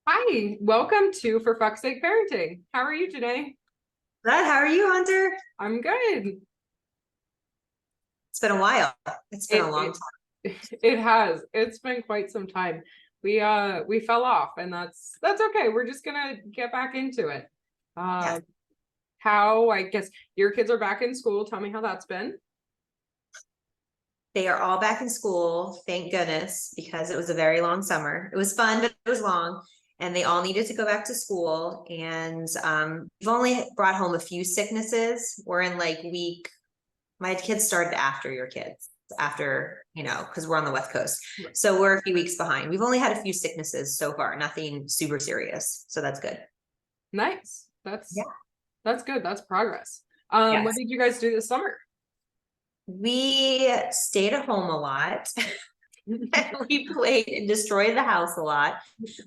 Hi, welcome to For Fuck's Sake Parenting. How are you today? Good. How are you, Hunter? I'm good. It's been a while. It's been a It long it time. it has. It's been quite some time. We fell off, and that's okay. We're just gonna get back into it. Yes, Uh, how I guess your kids are back in school. Tell me how that's been. they are all back in school. Thank goodness, because it was a very long summer. It was fun, but it was long, and they all needed to go back to school. And we've only brought home a few sicknesses. We're in like week. My kids started after your kids, after because we're on the West Coast, Right. so we're a few weeks behind. We've only had a few sicknesses so far, nothing super serious, so that's good. Nice. Yeah. That's good. That's progress. What Yes. did you guys do this summer? We stayed at home a lot. And we played and destroyed the house a lot.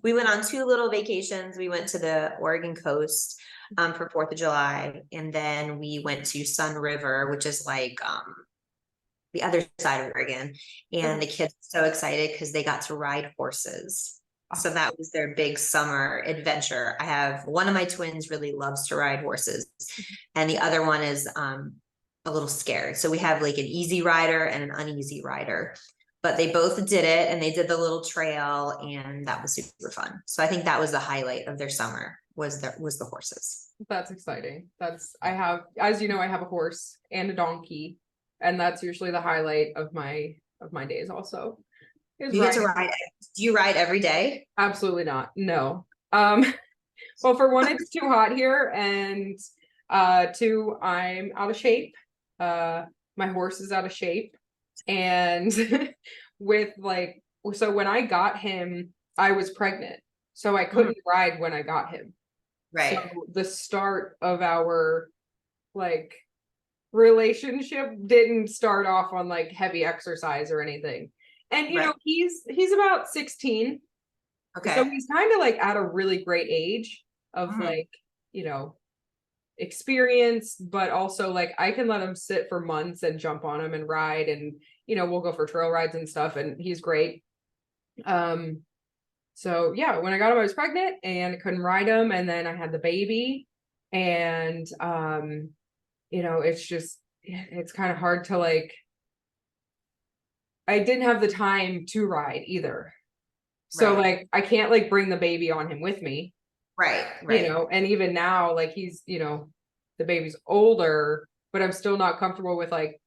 We went on two little vacations. We went to the Oregon coast for 4th of July, and then we went to Sun River, which is like the other side of Oregon. And Okay. the kids were so excited because they got to ride horses. Oh, So that was their big summer adventure. I have one of my twins really loves to ride horses, and the other one is a little scared. So we have like an easy rider and an uneasy rider, but they both did it, and they did the little trail, and that was super fun. So I think that was the highlight of their summer was the horses. that's exciting. I have, as you know, I have a horse and a donkey, and that's usually the highlight of my days also is You get to riding. ride. Do you ride every day? Absolutely not. No. Um, well, for one, it's too hot here, and two, I'm out of shape. Uh, my horse is out of shape, and with like, so when I got him, I was pregnant, so I Mhm. couldn't ride when I got him. So Right. the start of our like relationship didn't start off on like heavy exercise or anything. And Right. he's about 16. So Okay. he's kind of like at a really great age of Mhm. like, you know, experience, but also like I can let him sit for months and jump on him and ride and we'll go for trail rides and stuff and he's great. Um so yeah, when I got him I was pregnant and couldn't ride him and then I had the baby and it's kind of hard to like I didn't have the time to ride either. So Right. like I can't like bring the baby on him with me, Right. Right. and even now like he's, the baby's older, but I'm still not comfortable with like,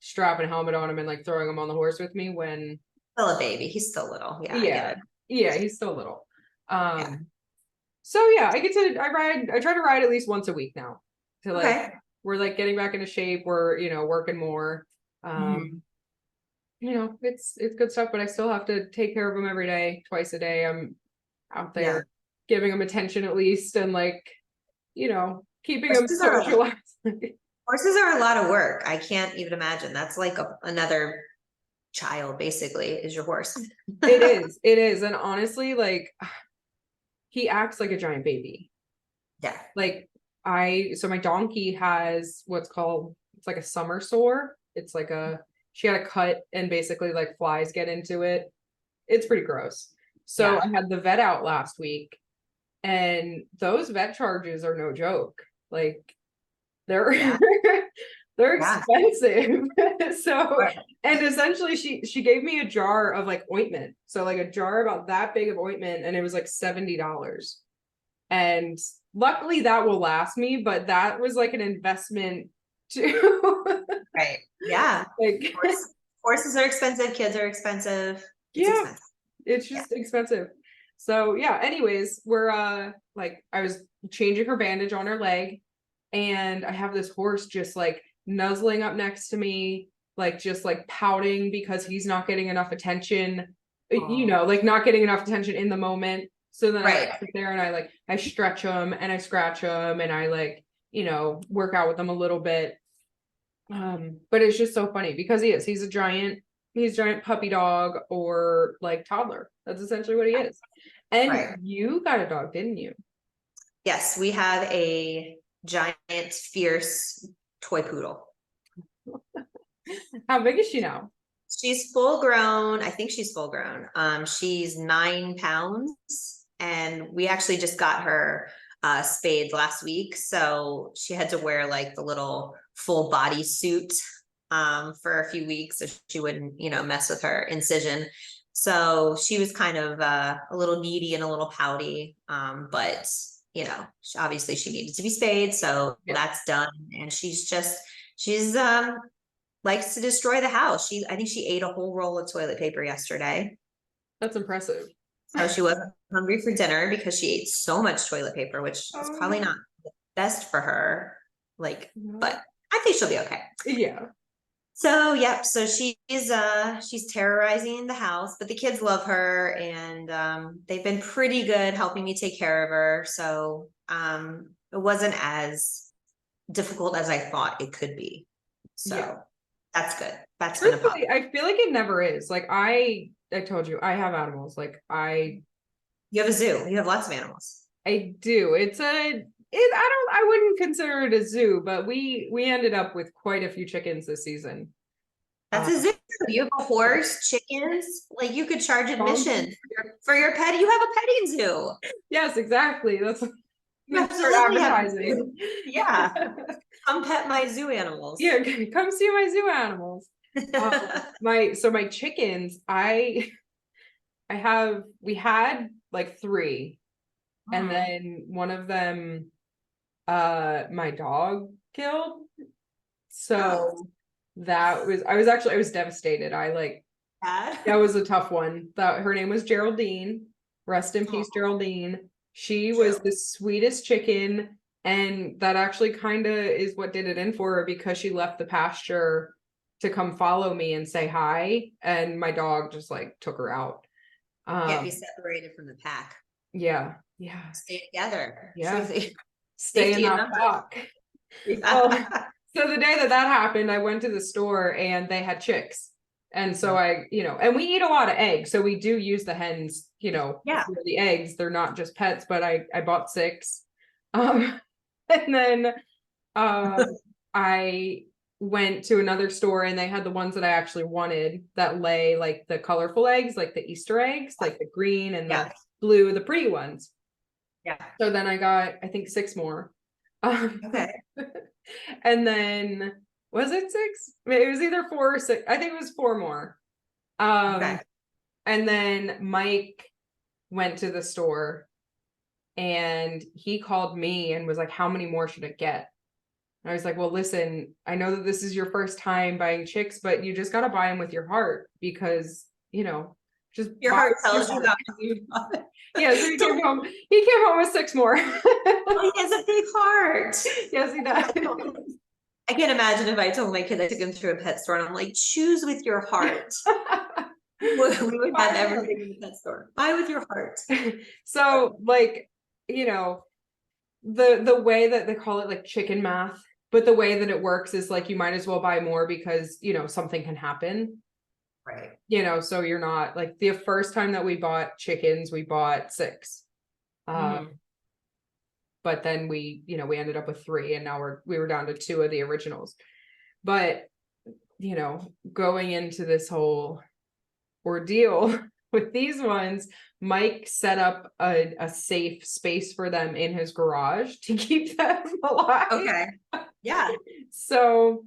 strapping a helmet on him and like throwing him on the horse with me when Still a baby. He's still little. Yeah, I get yeah. it. Yeah, he's still little. Yeah. So yeah, I try to ride at least once a week now to like Okay. we're like getting back into shape, we're, working more. Mhm. Um it's good stuff, but I still have to take care of them every day, twice a day. I'm out Yeah. there giving them attention at least and like, keeping them Horses are socialized. horses are a lot of work. I can't even imagine. That's like another child, basically, is your horse. It is. It is. And honestly, like he acts like a giant baby. Yeah. Like so my donkey has what's called it's like a summer sore. It's like she had a cut and basically like flies get into it. It's pretty gross. So Yeah. I had the vet out last week and those vet charges are no joke. Like they're Yeah. they're Yeah. expensive. So Right. and essentially she gave me a jar of like ointment. So like a jar about that big of ointment and it was like $70. And luckily that will last me, but that was like an investment too. Right. Yeah. Like Horses are expensive. Kids are expensive. It's yeah, expensive. it's Yeah. just expensive. So yeah, anyways, we're like I was changing her bandage on her leg and I have this horse just like nuzzling up next to me, like just like pouting because he's not getting enough attention, Oh. like not getting enough attention in the moment. So then I like Right. sit there and I stretch him and I scratch him and I like, work out with them a little bit. But it's just so funny because he's a giant puppy dog or like toddler. That's essentially what he is. And Right. you got a dog, didn't you? Yes, we have a giant, fierce toy poodle. How big is she now? She's full grown. I think she's full grown. She's 9 pounds. and we actually just got her spayed last week. So she had to wear like the little full body suit for a few weeks so she wouldn't, mess with her incision. So she was kind of a little needy and a little pouty. But obviously she needed to be spayed. So that's done. And she's likes to destroy the house. I think she ate a whole roll of toilet paper yesterday. That's impressive. So she wasn't hungry for dinner because she ate so much toilet paper, which is probably not the best for her. But I think she'll be okay. Yeah. So, yep. So she's terrorizing the house, but the kids love her, and they've been pretty good helping me take care of her. So, it wasn't as difficult as I thought it could be. So that's good. That's been a problem. I feel like it never is. Like I told you, I have animals. You have a zoo. You have lots of animals. I do. I wouldn't consider it a zoo, but we ended up with quite a few chickens this season. That's a zoo. You have a horse, chickens, like you could charge admission for your pet. You have a petting zoo. Yes, exactly. That's advertising. Yeah. Come pet my zoo animals. Yeah, come see my zoo animals. My chickens, we had like 3, and then one of them my dog killed. So I was devastated. That was a tough one. Her name was Geraldine. Rest in peace, Geraldine. She was the sweetest chicken, and that actually kind of is what did it in for her, because she left the pasture to come follow me and say hi, and my dog just took her out. Can't be separated from the pack. Yeah. Stay together. Yeah. Stay in that flock. So the day that happened, I went to the store and they had chicks. And so and we eat a lot of eggs. So we do use the hens, for the eggs. They're not just pets, but I bought 6. And then I went to another store and they had the ones that I actually wanted that lay like the colorful eggs, like the Easter eggs, like the green and the blue, the pretty ones. Yeah. So then I got, I think 6 more. Okay. And then was it 6? It was either 4 or 6. I think it was 4 more. And then Mike went to the store and he called me and was like, how many more should it get? And I was like, well, listen, I know that this is your first time buying chicks, but you just got to buy them with your heart, because, just your heart tells you. Yeah, so he came home with 6 more. Oh, he has a big heart. Yes, he does. I can't imagine if I told my kid I took him to a pet store and I'm like, choose with your heart. We would have everything in the pet store. Buy with your heart. So the way that they call it chicken math, but the way that it works is you might as well buy more because something can happen. Right. So you're not the first time that we bought chickens, we bought 6. But then we ended up with 3, and now we were down to 2 of the originals. But going into this whole ordeal with these ones, Mike set up a safe space for them in his garage to keep them alive. Okay. Yeah. So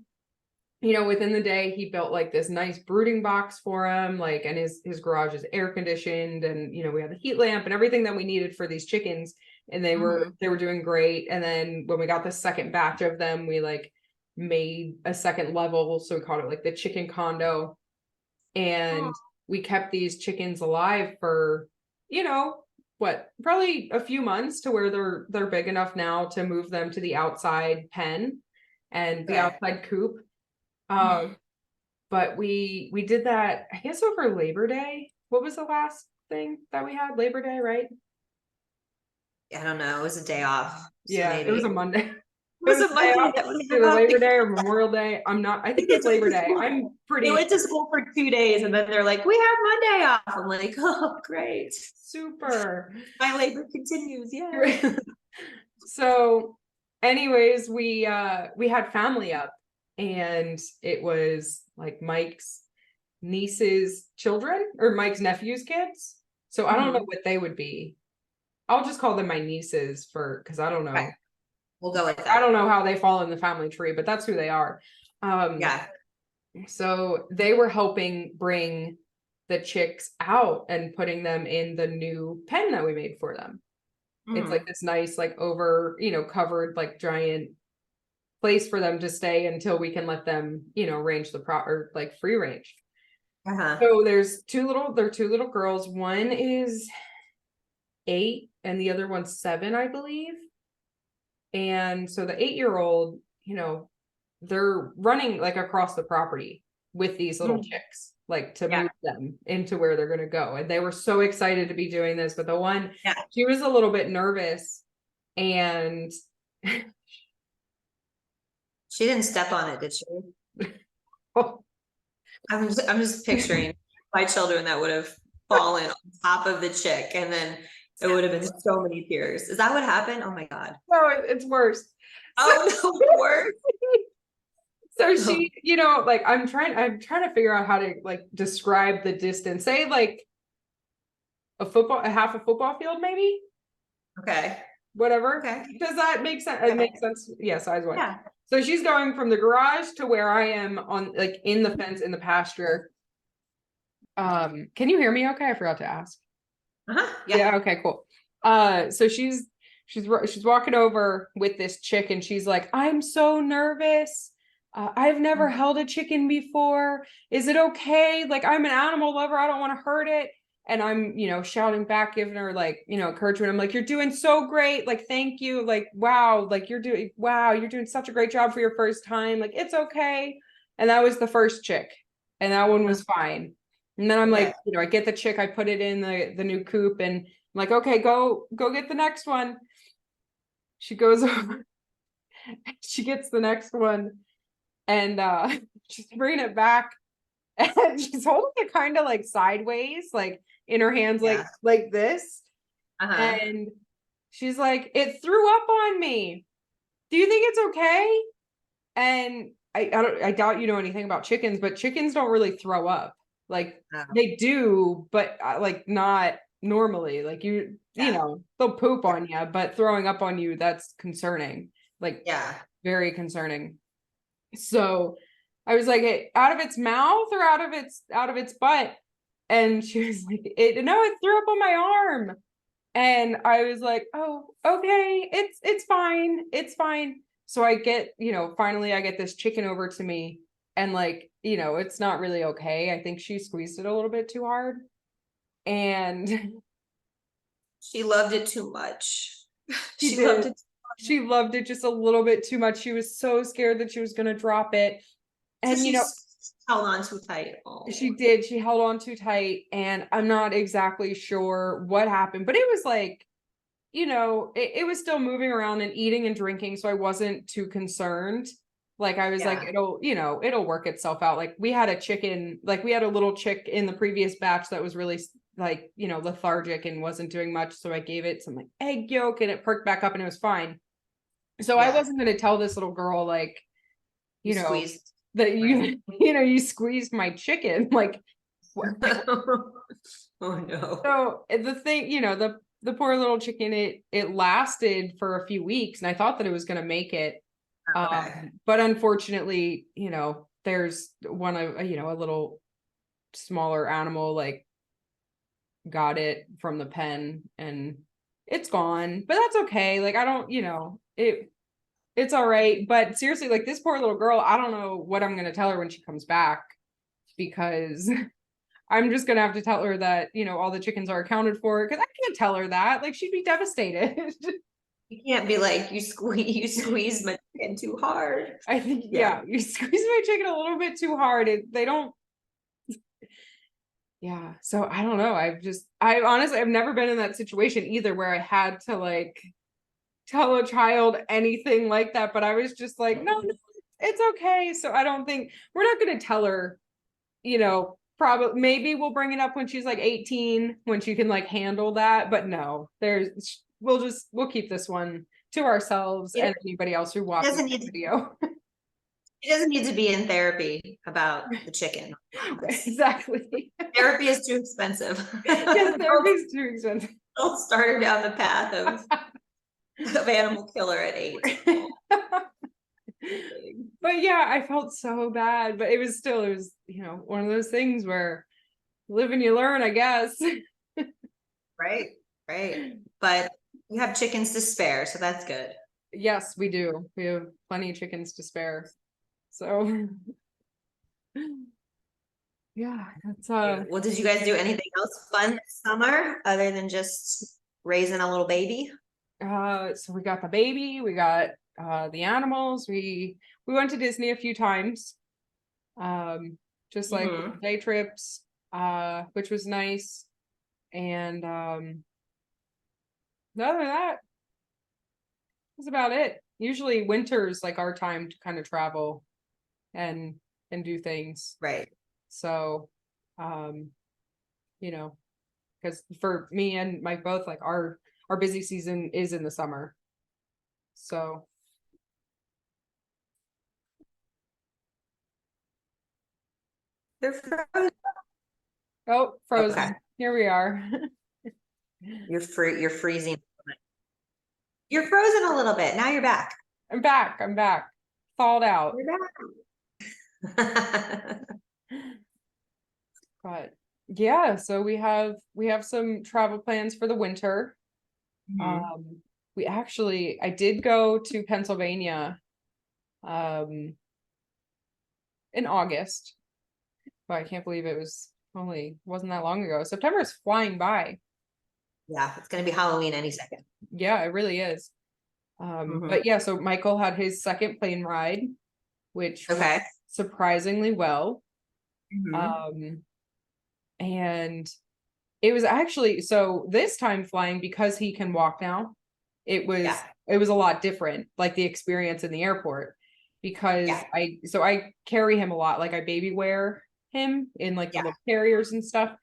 within the day, he built this nice brooding box for him, and his garage is air conditioned, and we have the heat lamp and everything that we needed for these chickens, and they were doing great. And then when we got the second batch of them, we made a second level, so we called it the chicken condo, and we kept these chickens alive for probably a few months, to where they're big enough now to move them to the outside pen and the outside coop. But we did that, I guess, over Labor Day. What was the last thing that we had? Labor Day, right? I don't know. It was a day off. So yeah, maybe. It was a Monday. It was a Monday that we had Labor Day or Memorial Day. I think it's Labor Day. I'm pretty. They went to school for 2 days and then they're like, we have Monday off. I'm like, oh, great. Super. My labor continues. Yeah. So anyways, we had family up, and it was Mike's niece's children, or Mike's nephew's kids. So I don't know what they would be. I'll just call them my nieces because I don't know. Okay. We'll go with I that. don't know how they fall in the family tree, but that's who they are. Yeah. So they were helping bring the chicks out and putting them in the new pen that we made for them. It's like this nice, like over, covered, like giant place for them to stay until we can let them, range the proper, like free range. So they're two little girls. One is 8 and the other one's 7, I believe. And so the 8-year-old, they're running like across the property with these little chicks, like to move them into where they're going to go. And they were so excited to be doing this. But the one, she was a little bit nervous and she didn't step on it, did she? I'm just picturing my children that would have fallen on top of the chick, and then it would have been so many tears. Is that what happened? Oh my God. No, it's worse. Oh no, it's worse. So she, like I'm trying to figure out how to like describe the distance. Say like a half a football field, maybe. Okay. Whatever. Okay. Does that make sense? It makes sense. Yeah, size-wise. Yeah. So she's going from the garage to where I am on like in the fence in the pasture. Can you hear me okay? I forgot to ask. Yeah, okay, cool. So she's walking over with this chick and she's like, I'm so nervous. I've never held a chicken before. Is it okay? Like, I'm an animal lover. I don't want to hurt it. And I'm, shouting back, giving her like, encouragement. I'm like, you're doing so great. Like, thank you. Like, wow. Like you're doing such a great job for your first time. Like, it's okay. And that was the first chick. And that one was fine. And then I'm like, I get the chick, I put it in the new coop and I'm like, okay, go get the next one. She goes over, she gets the next one and she's bringing it back and she's holding it kind of like sideways, like in her hands, like this. And she's like, it threw up on me. Do you think it's okay? And I doubt you know anything about chickens, but chickens don't really throw up. Like they do, but like not normally. Like they'll poop on you, but throwing up on you, that's concerning. Like very concerning. So I was like, out of its mouth or out of its butt? And she was like, it threw up on my arm. And I was like, oh, okay, it's fine. It's fine. So I get, finally I get this chicken over to me and like, it's not really okay. I think she squeezed it a little bit too hard. And she loved it too much. She loved it. She loved it just a little bit too much. She was so scared that she was going to drop it. And, so held on too tight. Oh. She did. She held on too tight. And I'm not exactly sure what happened, but it was like, it was still moving around and eating and drinking. So I wasn't too concerned. Like I was like, it'll work itself out. Like we had a chicken, like we had a little chick in the previous batch that was really like, lethargic and wasn't doing much. So I gave it some like egg yolk and it perked back up and it was fine. So I wasn't going to tell this little girl, like, squeezed, that you squeezed my chicken. Like, oh no. So the thing, the poor little chicken, it lasted for a few weeks and I thought that it was going to make it. But unfortunately, there's one of, a little smaller animal, like got it from the pen and it's gone, but that's okay. Like, I don't, it's all right. But seriously, like this poor little girl, I don't know what I'm going to tell her when she comes back because I'm just going to have to tell her that, all the chickens are accounted for because I can't tell her that. Like, she'd be devastated. You can't be like, you squeeze my chicken too hard. I think, you squeeze my chicken a little bit too hard. They don't. Yeah. So I don't know. I honestly, I've never been in that situation either where I had to like tell a child anything like that. But I was just like, no, it's okay. So I don't think we're not going to tell her, probably maybe we'll bring it up when she's like 18, when she can like handle that. But no, we'll keep this one to ourselves and anybody else who watches the video. She doesn't need to be in therapy about the chicken. Exactly. Therapy is too expensive. Yes, therapy is too expensive. I'll start her down the path of animal killer at 8. But yeah, I felt so bad, but it was, one of those things where live and you learn, I guess. Right, right. But you have chickens to spare, so that's good. Yes, we do. We have plenty of chickens to spare. So yeah, that's Well, did you guys do anything else fun this summer other than just raising a little baby? so we got the baby, we got the animals, we went to Disney a few times. Just like day trips, which was nice. And other than that, that's about it. Usually winter's like our time to kind of travel and do things. Right. So because for me and Mike both, like our busy season is in the summer. So They're frozen. oh, frozen. Okay. Here we are. You're freezing. You're frozen a little bit. Now you're back. I'm back. Thawed out. You're back. But yeah, so we have some travel plans for the winter. I did go to Pennsylvania in August, but I can't believe wasn't that long ago. September is flying by. Yeah, it's gonna be Halloween any second. Yeah, it really is. But yeah, so Michael had his second plane ride, which went surprisingly well. And it was actually, so this time flying, because he can walk now, it was a lot different, like the experience in the airport, because I carry him a lot, like I baby wear him in like the little carriers and stuff,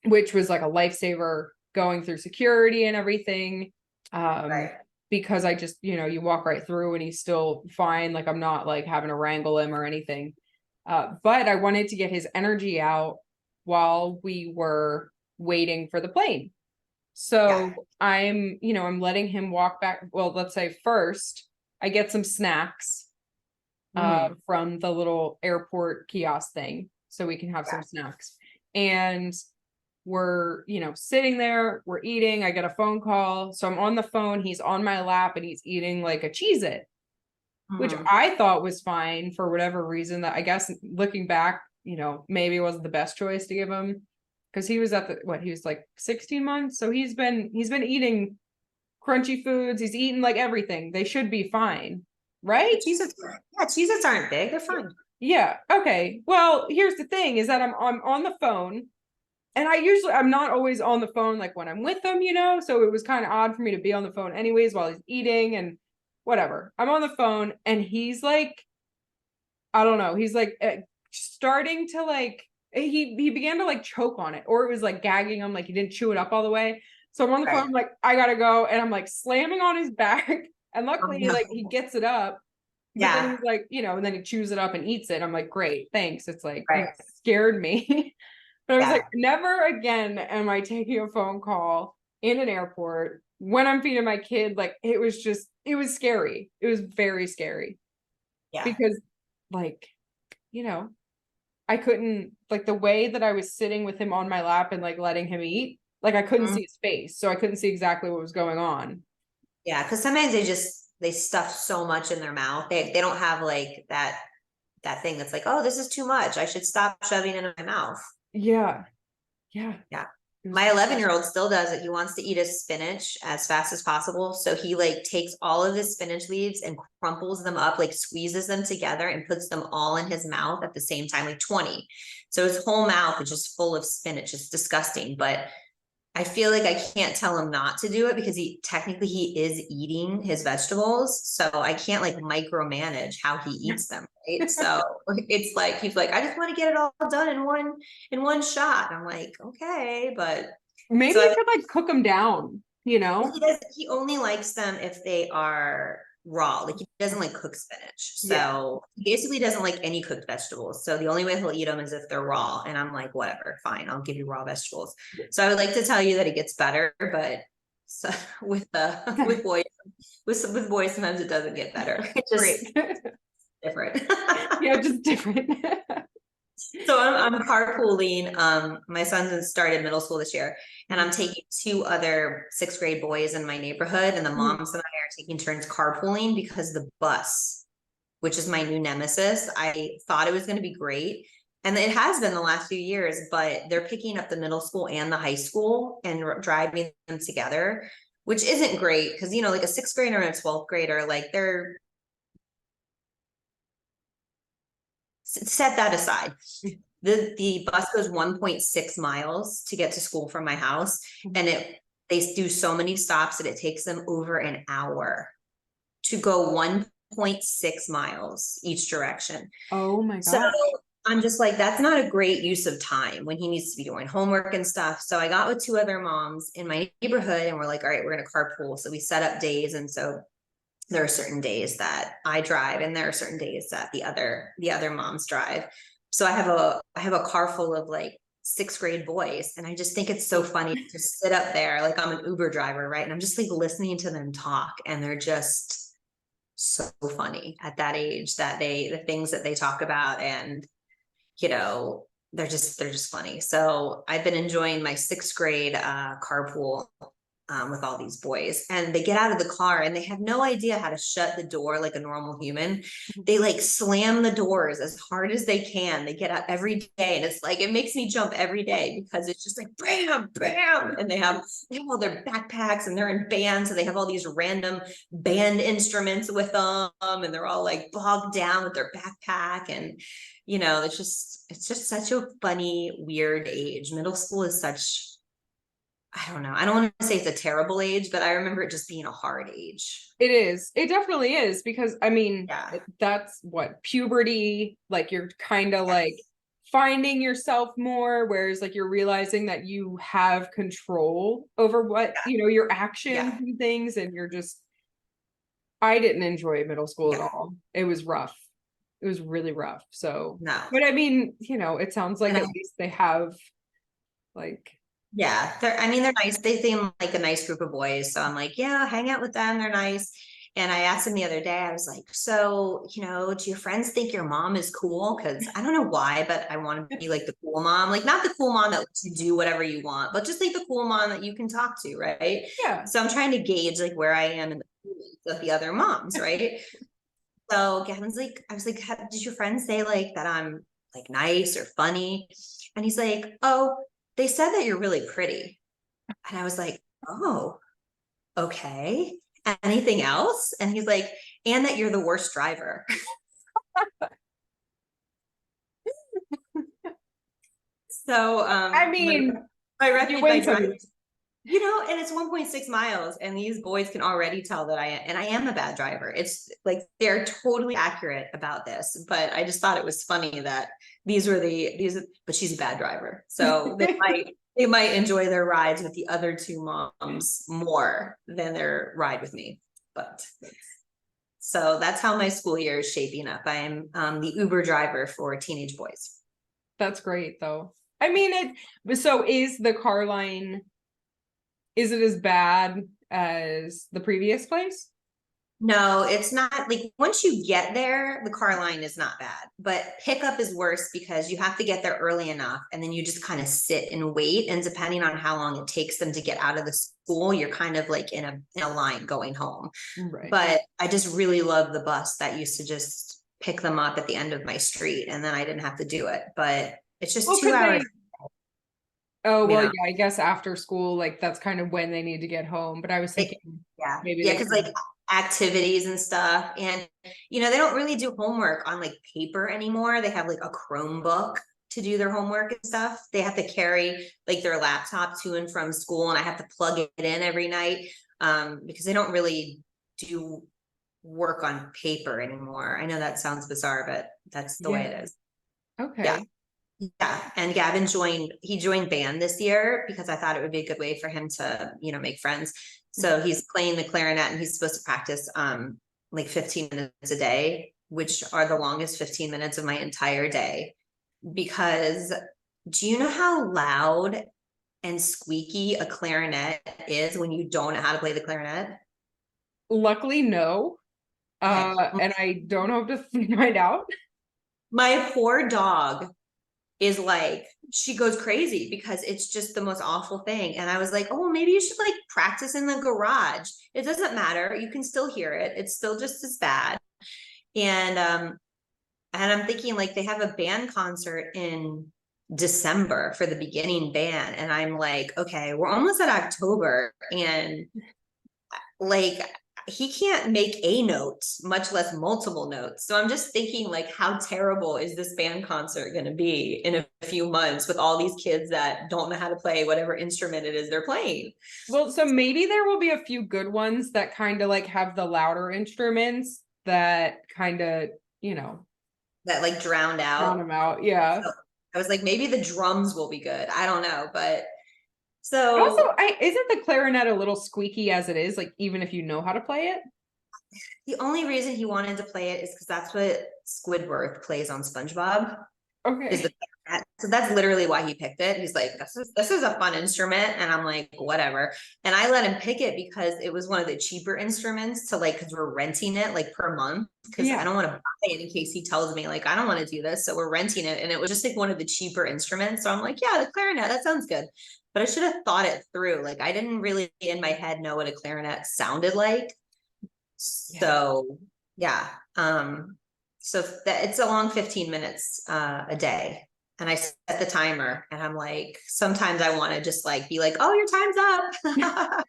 which was like a lifesaver going through security and everything. Because I just, you walk right through and he's still fine, like I'm not like having to wrangle him or anything. But I wanted to get his energy out while we were waiting for the plane. So I'm letting him walk back. Well, let's say first I get some snacks from the little airport kiosk thing so we can have some snacks. And we're, sitting there, we're eating. I get a phone call. So I'm on the phone. He's on my lap and he's eating like a Cheez-It, which I thought was fine for whatever reason. That I guess looking back, maybe it wasn't the best choice to give him, because he was he was like 16 months. So he's been eating crunchy foods. He's eaten like everything. They should be fine, right? Cheez-Its aren't big. They're fine. Yeah. Okay. Well, here's the thing is that I'm on the phone, and I'm not always on the phone like when I'm with him, so it was kind of odd for me to be on the phone anyways while he's eating and whatever. I'm on the phone and he's like, I don't know. He's like starting to like, he began to like choke on it, or it was like gagging him, like he didn't chew it up all the way. So I'm on the phone, I'm like, I gotta go. And I'm like slamming on his back. And luckily, like he gets it up. But then he's like, and then he chews it up and eats it. I'm like, great, thanks. It's like, you scared me. But I was like, never again am I taking a phone call in an airport when I'm feeding my kid. Like, it was scary. It was very scary. Yeah. Because like, I couldn't, like the way that I was sitting with him on my lap and like letting him eat, like I couldn't see his face. So I couldn't see exactly what was going on. Yeah. Cause sometimes they stuff so much in their mouth. They don't have like that thing that's like, oh, this is too much. I should stop shoving it in my mouth. Yeah. My 11-year-old still does it. He wants to eat his spinach as fast as possible. So he like takes all of his spinach leaves and crumples them up, like squeezes them together and puts them all in his mouth at the same time, like 20. So his whole mouth is just full of spinach. It's disgusting, but I feel like I can't tell him not to do it because he is eating his vegetables. So I can't like micromanage how he eats them. Right. So it's like, he's like, I just want to get it all done in one shot. I'm like, okay, but maybe you could like cook them down, He only likes them if they are raw. Like he doesn't like cooked spinach. So Yeah. he basically doesn't like any cooked vegetables. So the only way he'll eat them is if they're raw. And I'm like, whatever, fine, I'll give you raw vegetables. So I would like to tell you that it gets better, but so with boys, with boys, sometimes it doesn't get better. It's just Great. different. Yeah, just different. So I'm carpooling. My son started middle school this year, and I'm taking two other sixth grade boys in my neighborhood, and the moms and I are taking turns carpooling because the bus, which is my new nemesis, I thought it was going to be great. And it has been the last few years, but they're picking up the middle school and the high school and driving them together, which isn't great because, you know, like a sixth grader and a 12th grader, like they're, set that aside. The bus goes 1.6 miles to get to school from my house, and they do so many stops that it takes them over an hour to go 1.6 miles each direction. Oh my So gosh. I'm just like, that's not a great use of time when he needs to be doing homework and stuff. So I got with two other moms in my neighborhood, and we're like, all right, we're going to carpool. So we set up days. And so there are certain days that I drive, and there are certain days that the other moms drive. So I have a car full of like sixth grade boys, and I just think it's so funny to sit up there like I'm an Uber driver, right? And I'm just like listening to them talk, and they're just so funny at that age, that the things that they talk about, and you know, they're just funny. So I've been enjoying my sixth grade carpool with all these boys, and they get out of the car and they have no idea how to shut the door like a normal human. They like slam the doors as hard as they can. They get out every day, and it's like, it makes me jump every day because it's just like bam, bam. And they have all their backpacks, and they're in bands. So they have all these random band instruments with them, and they're all like bogged down with their backpack. And, you know, it's just such a funny, weird age. Middle school is such, I don't know. I don't want to say it's a terrible age, but I remember it just being a hard age. It is. It definitely is, because I mean, Yeah. that's what puberty, like you're kind of Yes. like finding yourself more, whereas like you're realizing that you have control over what, you know, your actions and things, and you're just, I didn't enjoy middle school at all. It was rough. It was really rough. So, No. but I mean, you know, it sounds like at least they have like, Yeah, I mean, they're nice. They seem like a nice group of boys. So I'm like, yeah, hang out with them. They're nice. And I asked him the other day, I was like, so, you know, do your friends think your mom is cool? Because I don't know why, but I want to be like the cool mom, like not the cool mom that lets you do whatever you want, but just like the cool mom that you can talk to, right? yeah. So I'm trying to gauge like where I am in the feelings of the other moms, right? So Gavin's like, I was like, did your friends say like that I'm like nice or funny? And he's like, oh, they said that you're really pretty. And I was like, oh, okay. Anything else? And he's like, and that you're the worst driver. So I mean, my driver, you know, and it's 1.6 miles, and these boys can already tell that I am a bad driver. It's like they're totally accurate about this, but I just thought it was funny that but she's a bad driver. So they might enjoy their rides with the other two moms more than their ride with me. But so that's how my school year is shaping up. I am the Uber driver for teenage boys. That's great though. I mean, so is the car line, is it as bad as the previous place? No, it's not. Like once you get there, the car line is not bad, but pickup is worse because you have to get there early enough, and then you just kind of sit and wait. And depending on how long it takes them to get out of the school, you're kind of like in a line going home. Right. But I just really love the bus that used to just pick them up at the end of my street, and then I didn't have to do it. But it's just 2 hours. Oh, well, Yeah. yeah, I guess after school, like that's kind of when they need to get home. But I was thinking maybe Yeah, because like activities and stuff, and you know, they don't really do homework on like paper anymore. They have like a Chromebook to do their homework and stuff. They have to carry like their laptop to and from school, and I have to plug it in every night because they don't really do work on paper anymore. I know that sounds bizarre, but that's the way it is. Okay. Yeah, and Gavin joined band this year because I thought it would be a good way for him to, you know, make friends. So he's playing the clarinet, and he's supposed to practice like 15 minutes a day, which are the longest 15 minutes of my entire day. Because do you know how loud and squeaky a clarinet is when you don't know how to play the clarinet? Luckily, no. Okay. And I don't hope to find out. My poor dog is like, she goes crazy because it's just the most awful thing. And I was like, oh, maybe you should like practice in the garage. It doesn't matter. You can still hear it. It's still just as bad. And I'm thinking like they have a band concert in December for the beginning band. And I'm like, okay, we're almost at October. And like he can't make a note, much less multiple notes. So I'm just thinking like, how terrible is this band concert going to be in a few months with all these kids that don't know how to play whatever instrument it is they're playing? Well, so maybe there will be a few good ones that kind of like have the louder instruments that kind of, That like drowned drown out. them out. Yeah. So I was like, maybe the drums will be good. I don't know, but Also, so isn't the clarinet a little squeaky as it is, like even if you know how to play it? the only reason he wanted to play it is because that's what Squidward plays on SpongeBob. Is Okay. the so that's literally why he picked it. He's like, this is a fun instrument, and I'm like, whatever. And I let him pick it because it was one of the cheaper instruments to like, because we're renting it like per month. Because I Yeah. don't want to buy it in case he tells me like I don't want to do this, so we're renting it, and it was just like one of the cheaper instruments. So I'm like, yeah, the clarinet, that sounds good. But I should have thought it through. Like I didn't really in my head know what a clarinet sounded like. Yeah. So yeah, so that it's a long 15 minutes a day. And I set the timer and I'm like, sometimes I want to just like be like, oh, your time's up.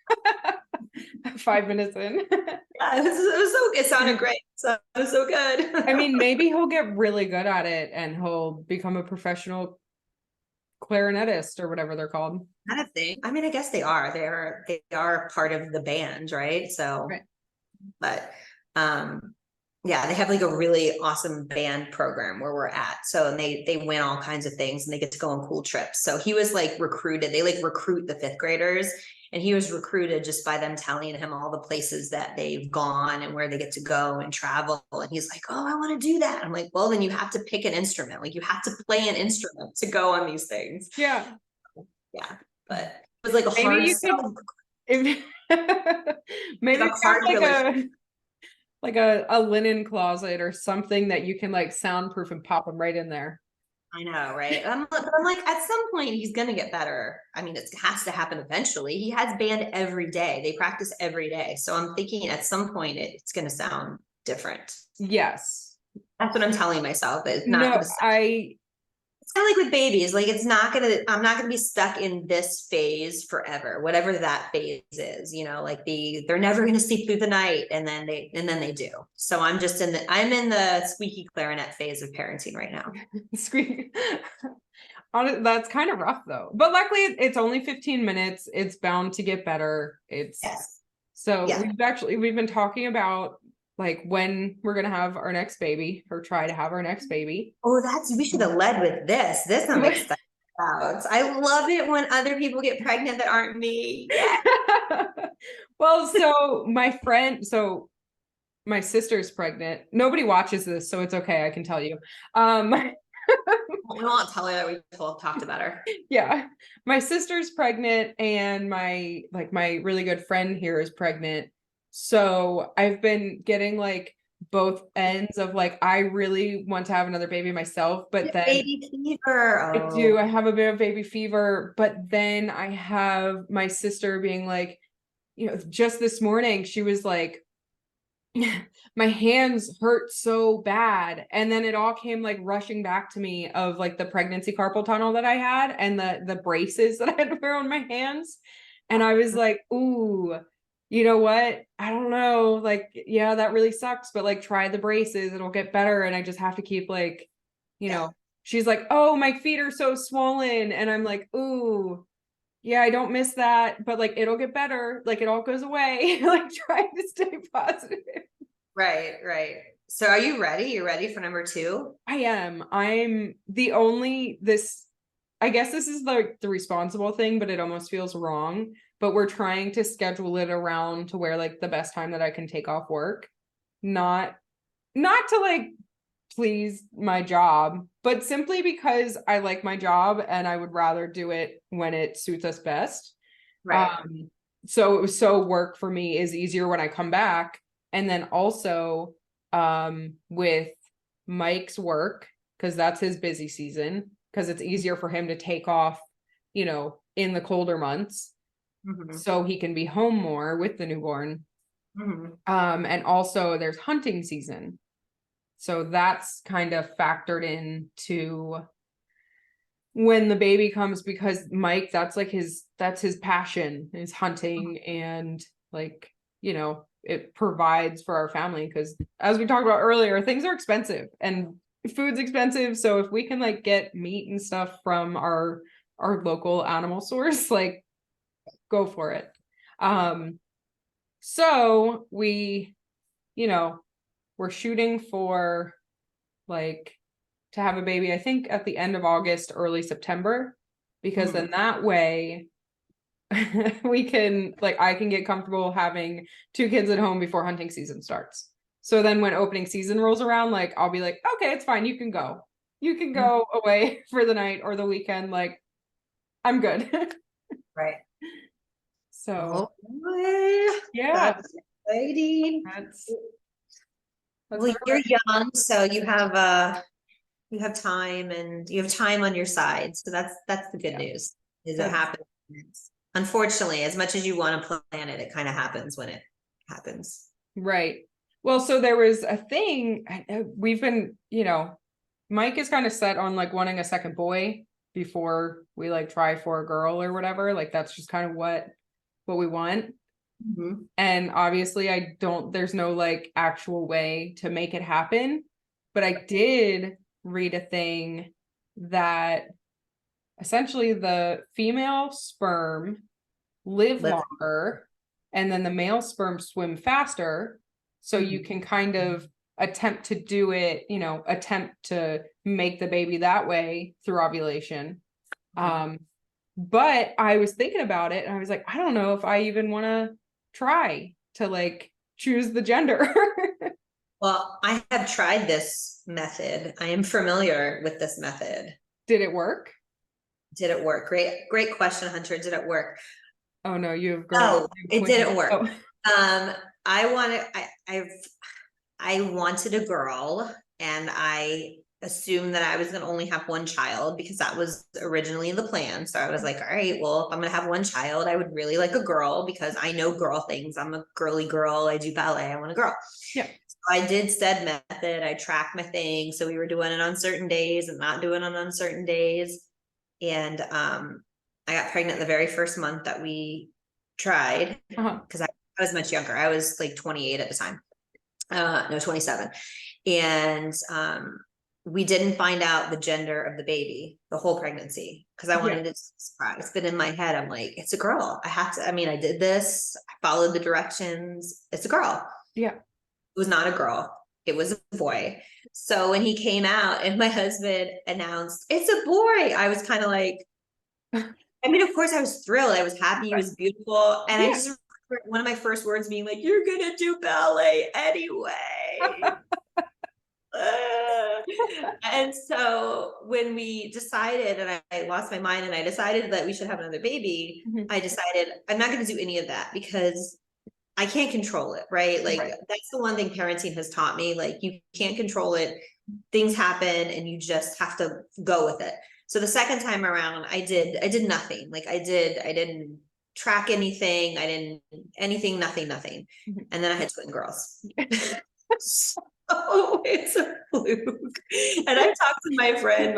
5 minutes in. Yeah, it sounded great. So it was so good. I mean, maybe he'll get really good at it and he'll become a professional clarinetist or whatever they're called. Kind of thing. I mean, I guess they are part of the band, right? So, Right. but yeah, they have like a really awesome band program where we're at. So and they win all kinds of things and they get to go on cool trips. So he was like recruited. They like recruit the fifth graders, and he was recruited just by them telling him all the places that they've gone and where they get to go and travel. And he's like, oh, I want to do that. I'm like, well, then you have to pick an instrument. Like you have to play an instrument to go on these things. Yeah. Yeah, but it was like a Maybe hard you could sell. if, maybe Like a if you hard have realization. like a linen closet or something that you can like soundproof and pop them right in there. I know, right? I'm like, at some point he's gonna get better. I mean, it has to happen eventually. He has band every day. They practice every day. So I'm thinking at some point it's gonna sound different. Yes. That's what I'm telling myself. That it's not No, gonna sound. It's kind of like with babies. Like I'm not gonna be stuck in this phase forever, whatever that phase is, like they're never gonna sleep through the night and then they do. So I'm in the squeaky clarinet phase of parenting right now. squeak. That's kind of rough though. But luckily it's only 15 minutes. It's bound to get better. Yes. So Yeah. we've been talking about like when we're gonna have our next baby or try to have our next baby. Oh, we should have led with this. This I'm excited about. I love it when other people get pregnant that aren't me. Yeah. Well, my sister's pregnant. Nobody watches this, so it's okay. I can tell you. We won't tell her that we talked about her. Yeah, my sister's pregnant, and my really good friend here is pregnant. So I've been getting like both ends of like I really want to have another baby myself, but then Baby fever. I do. I Oh, have a bit of baby fever, but then I have my sister being like, just this morning, she was like, my hands hurt so bad. And then it all came like rushing back to me of like the pregnancy carpal tunnel that I had and the braces that I had to wear on my hands. And I was like, ooh, you know what? I don't know. Like, yeah, that really sucks, but like try the braces, it'll get better. And I just have to keep like, yeah. she's like, oh, my feet are so swollen. And I'm like, ooh, yeah, I don't miss that, but like it'll get better. Like it all goes away. Like trying to stay positive. Right, right. So are you ready? You ready for number two? I am. I'm the only I guess this is the responsible thing, but it almost feels wrong. But we're trying to schedule it around to where like the best time that I can take off work. not to like please my job, but simply because I like my job and I would rather do it when it suits us best. Right. So work for me is easier when I come back. And then also with Mike's work, because that's his busy season, because it's easier for him to take off, in the colder months, so he can be home more with the newborn. And also there's hunting season. So that's kind of factored into when the baby comes, because Mike, that's his passion, is hunting, and like, it provides for our family, because as we talked about earlier, things are expensive and food's expensive. So if we can like get meat and stuff from our local animal source, like, go for it. So we, we're shooting for like to have a baby, I think at the end of August, early September, because then that way we can, like, I can get comfortable having 2 kids at home before hunting season starts. So then when opening season rolls around, like, I'll be like, okay, it's fine. You can go away for the night or the weekend. Like, I'm good. Right. So, boy, yeah, that's exciting. that's Well, you're young, so you have time, and you have time on your side. So that's the good news, is it happens. Unfortunately, as much as you want to plan it, it kind of happens when it happens. Right. Well, so there was a thing we've been, Mike is kind of set on like wanting a second boy before we like try for a girl or whatever. Like, that's just kind of what we want. And obviously there's no like actual way to make it happen. But I did read a thing that essentially the female sperm live longer, and then the male sperm swim faster. So you can kind of attempt to do it, attempt to make the baby that way through ovulation. But I was thinking about it and I was like, I don't know if I even want to try to like choose the gender. Well, I have tried this method. I am familiar with this method. Did it work? Did it work? Great question, Hunter. Did it work? Oh no, you have grown. Oh, it didn't work. Oh. I wanted a girl, and I assumed that I was going to only have one child, because that was originally the plan. So I was like, all right, well, if I'm going to have one child, I would really like a girl, because I know girl things. I'm a girly girl. I do ballet. I want a girl. Yeah. So I did said method. I tracked my thing. So we were doing it on certain days and not doing it on uncertain days. And I got pregnant the very first month that we tried, because I was much younger. I was like 28 at the time. No, 27. And we didn't find out the gender of the baby the whole pregnancy, because I wanted it to be a surprise. But in my head, I'm like, it's a girl. I did this. I followed the directions. It's a girl. Yeah. It was not a girl. It was a boy. So when he came out and my husband announced, it's a boy, I was kind of like, I mean, of course I was thrilled. I was happy. He was beautiful. And I just remember one of my first words being like, you're going to do ballet anyway. And so when we decided, and I lost my mind, and I decided that we should have another baby, I decided I'm not going to do any of that, because I can't control it, right? Like, that's the one thing parenting has taught me. Like, you can't control it. Things happen and you just have to go with it. So the second time around, I did nothing. Like, I didn't track anything. I didn't anything, nothing. And then I had twin girls. So it's a fluke. And I talked to my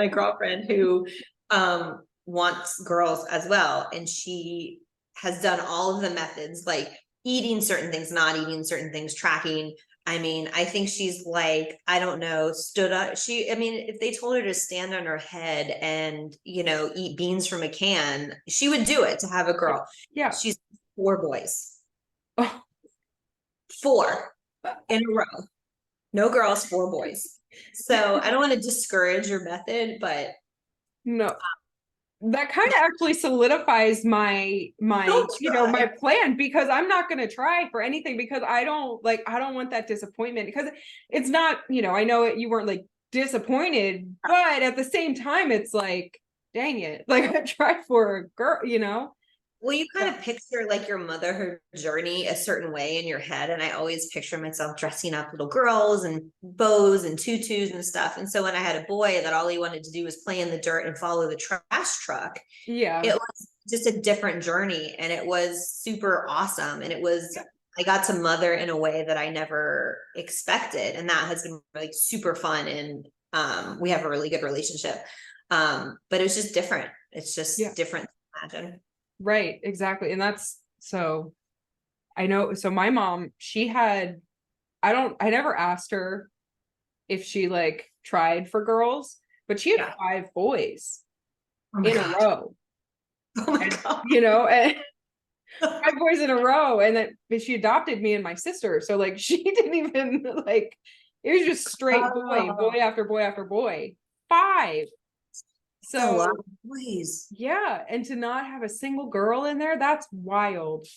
girlfriend, who wants girls as well. And she has done all of the methods, like eating certain things, not eating certain things, tracking. I mean, I think she's like, I don't know, stood up. If they told her to stand on her head and, eat beans from a can, she would do it to have a girl. Yeah. She's 4 boys. Oh. 4 in a row. No girls, 4 boys. So I don't want to discourage your method, but no. that kind of actually solidifies Don't my try. plan, because I'm not going to try for anything, because I don't want that disappointment, because it's not, I know you weren't like disappointed, but at the same time it's like, dang it, like I tried for a girl. Well, you kind of picture like your motherhood journey a certain way in your head. And I always picture myself dressing up little girls and bows and tutus and stuff. And so when I had a boy that all he wanted to do was play in the dirt and follow the trash truck, Yeah. it was just a different journey. And it was super awesome. And I got to mother in a way that I never expected. And that has been like super fun. And we have a really good relationship. But it was just different. It's just different to imagine. Right, exactly. And that's so I know. So my mom, I never asked her if she like tried for girls, but she had 5 boys Oh my in a God. row. Oh my And, God. and 5 boys in a row. And then she adopted me and my sister. So like she didn't even like, it was just straight boy after boy after boy. 5. That's a lot So of boys. yeah, and to not have a single girl in there, that's wild.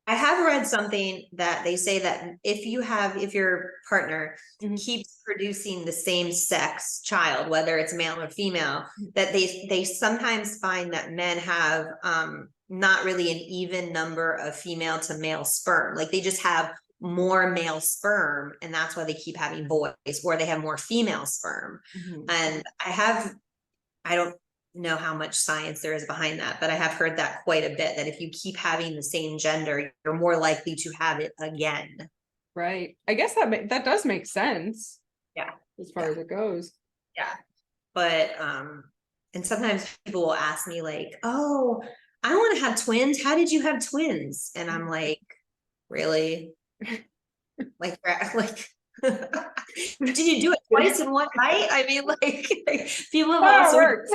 I have read something that they say that if your partner Mhm. keeps producing the same sex child, whether it's male or female, that they sometimes find that men have not really an even number of female to male sperm. Like they just have more male sperm, and that's why they keep having boys, or they have more female sperm. Mhm. And I don't know how much science there is behind that, but I have heard that quite a bit, that if you keep having the same gender, you're more likely to have it again. Right. I guess that does make sense. Yeah. As far as it goes. Yeah. But and sometimes people will ask me like, "Oh, I want to have twins. How did you have twins?" And I'm like, "Really?" like did you do it twice in one night? I mean, like people have Oh, also it works.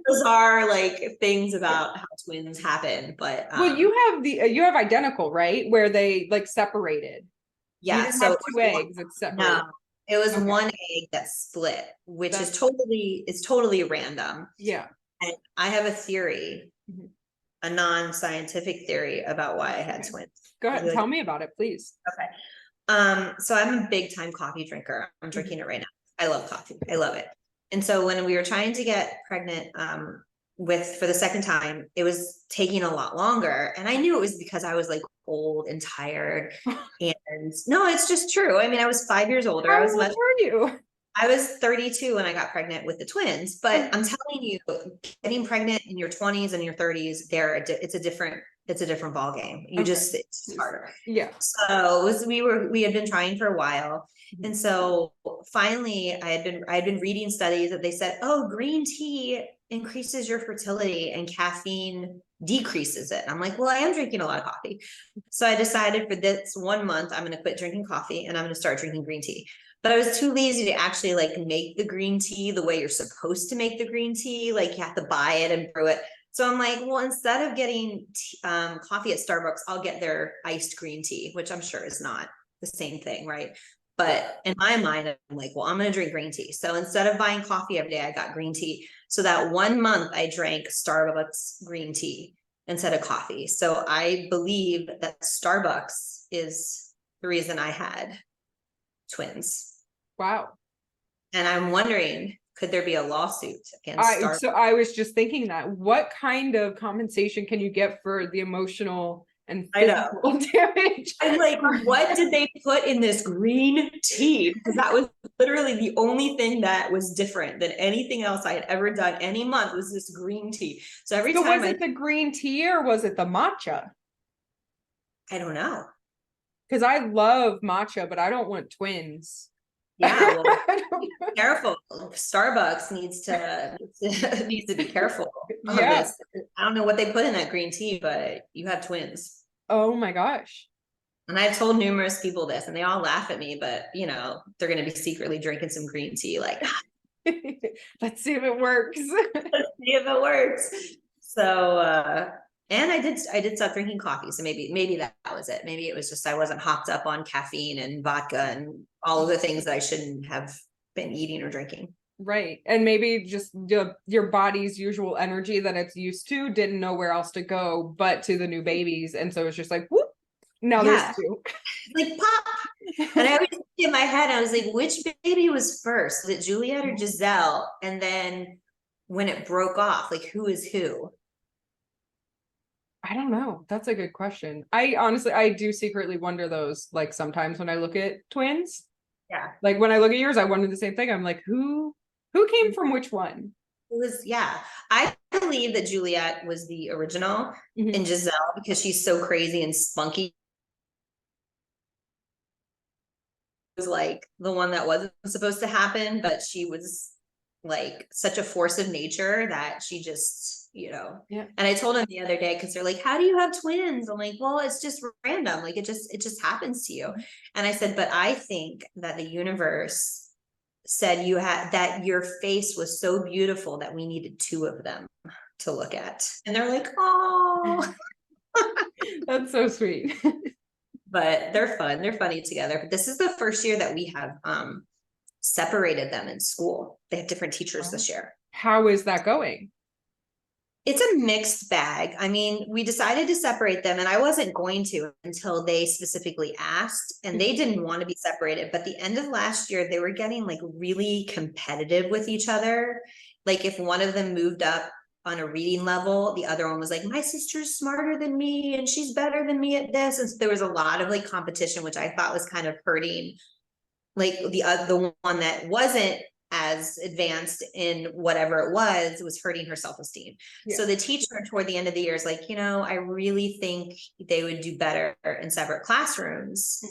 bizarre like things about how twins happen, but Well, you have identical, right? Where they like separated. You yeah, didn't so have it two was eggs, it's no, separated. it was Okay. one egg that split, which is That's totally random. yeah. And I have a theory, Mhm. a non-scientific theory about why I had Okay. twins. Go Would ahead you and like? tell me about it, please. Okay. So I'm a big time coffee drinker. I'm Mhm. drinking it right now. I love coffee. I love it. And so when we were trying to get pregnant, for the second time, it was taking a lot longer. And I knew it was because I was like old and tired. And no, it's just true. I mean, I was 5 years older. How old were you? I was 32 when I got pregnant with the twins, but Oh, I'm telling you, getting pregnant in your 20s and your 30s, it's a different ball game. okay. It's harder. Yeah. So we had been trying for a while. Mhm. And so finally I had been reading studies that they said, oh, green tea increases your fertility and caffeine decreases it. I'm like, well, I am drinking a lot of coffee. So I decided for this 1 month, I'm going to quit drinking coffee and I'm going to start drinking green tea. But I was too lazy to actually like make the green tea the way you're supposed to make the green tea. Like you have to buy it and brew it. So I'm like, well, instead of getting coffee at Starbucks, I'll get their iced green tea, which I'm sure is not the same thing, right? But in my mind, I'm like, well, I'm going to drink green tea. So instead of buying coffee every day, I got green tea. So that 1 month I drank Starbucks green tea instead of coffee. So I believe that Starbucks is the reason I had twins. Wow. And I'm wondering, could there be a lawsuit against Starbucks? So I was just thinking that what kind of compensation can you get for the emotional and I know. physical damage? I'm like, what did they put in this green tea? Because that was literally the only thing that was different than anything else I had ever done any month was this green tea. So every So time was it the green tea or was it the matcha? I don't know. Because I love matcha, but I don't want twins. Yeah, well, I don't- be careful. Starbucks needs to be careful of yeah. this. I don't know what they put in that green tea, but you have twins. Oh my gosh. And I've told numerous people this and they all laugh at me, but they're going to be secretly drinking some green tea. Like, Let's see if it works. let's see if it works. So, and I did stop drinking coffee. So maybe that was it. Maybe it was just, I wasn't hopped up on caffeine and vodka and all of the things that I shouldn't have been eating or drinking. Right. And maybe just your body's usual energy that it's used to didn't know where else to go but to the new babies. And so it's just like, whoop, now there's Yeah, two. like pop. And I always think in my head, I was like, which baby was first? Was it Juliet or Giselle? And then when it broke off, like who is who? I don't know. That's a good question. I honestly, I do secretly wonder those, like sometimes when I look at twins, Yeah. like when I look at yours, I wonder the same thing. I'm like, who came from which one? It was, yeah. I believe that Juliet was the original Mhm. and Giselle, because she's so crazy and spunky, was like the one that wasn't supposed to happen, but she was like such a force of nature that she just, Yeah. and I told him the other day, because they're like, how do you have twins? I'm like, well, it's just random. Like it just happens to you. And I said, but I think that the universe said you had that your face was so beautiful that we needed two of them to look at. And they're like, oh, That's so sweet. but they're fun. They're funny together. But this is the first year that we have separated them in school. They have different teachers this year. How is that going? It's a mixed bag. I mean, we decided to separate them, and I wasn't going to until they specifically asked, and they didn't want to be separated. But the end of last year, they were getting like really competitive with each other. Like if one of them moved up on a reading level, the other one was like, my sister's smarter than me and she's better than me at this. And so there was a lot of like competition, which I thought was kind of hurting like the one that wasn't as advanced in whatever it was hurting her self-esteem. Yeah. So the teacher toward the end of the year is like, I really think they would do better in separate classrooms.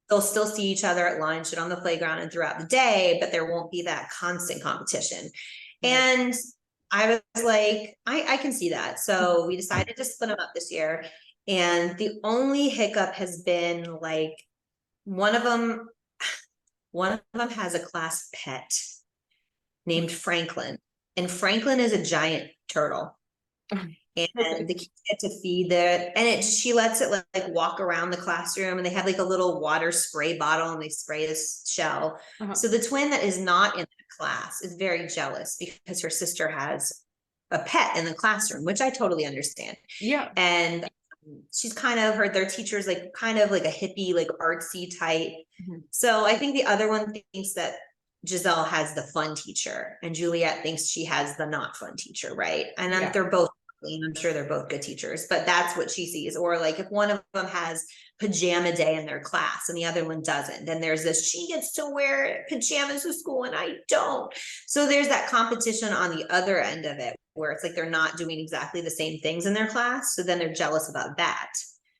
They'll still see each other at lunch and on the playground and throughout the day, but there won't be that constant competition. Right. And I was like, I can see that. So we decided to split them up this year. And the only hiccup has been like one of them has a class pet named Franklin, and Franklin is a giant turtle. And the kids get to feed it, and she lets it like walk around the classroom, and they have like a little water spray bottle, and they spray this shell. So the twin that is not in the class is very jealous because her sister has a pet in the classroom, which I totally understand. Yeah. And she's kind of heard their teacher's like kind of like a hippie, like artsy type. So I think the other one thinks that Giselle has the fun teacher and Juliet thinks she has the not fun teacher, right? And then they're both, I'm sure they're both good teachers, but that's what she sees. Or like if one of them has pajama day in their class and the other one doesn't, then there's this, she gets to wear pajamas to school and I don't. So there's that competition on the other end of it where it's like they're not doing exactly the same things in their class. So then they're jealous about that.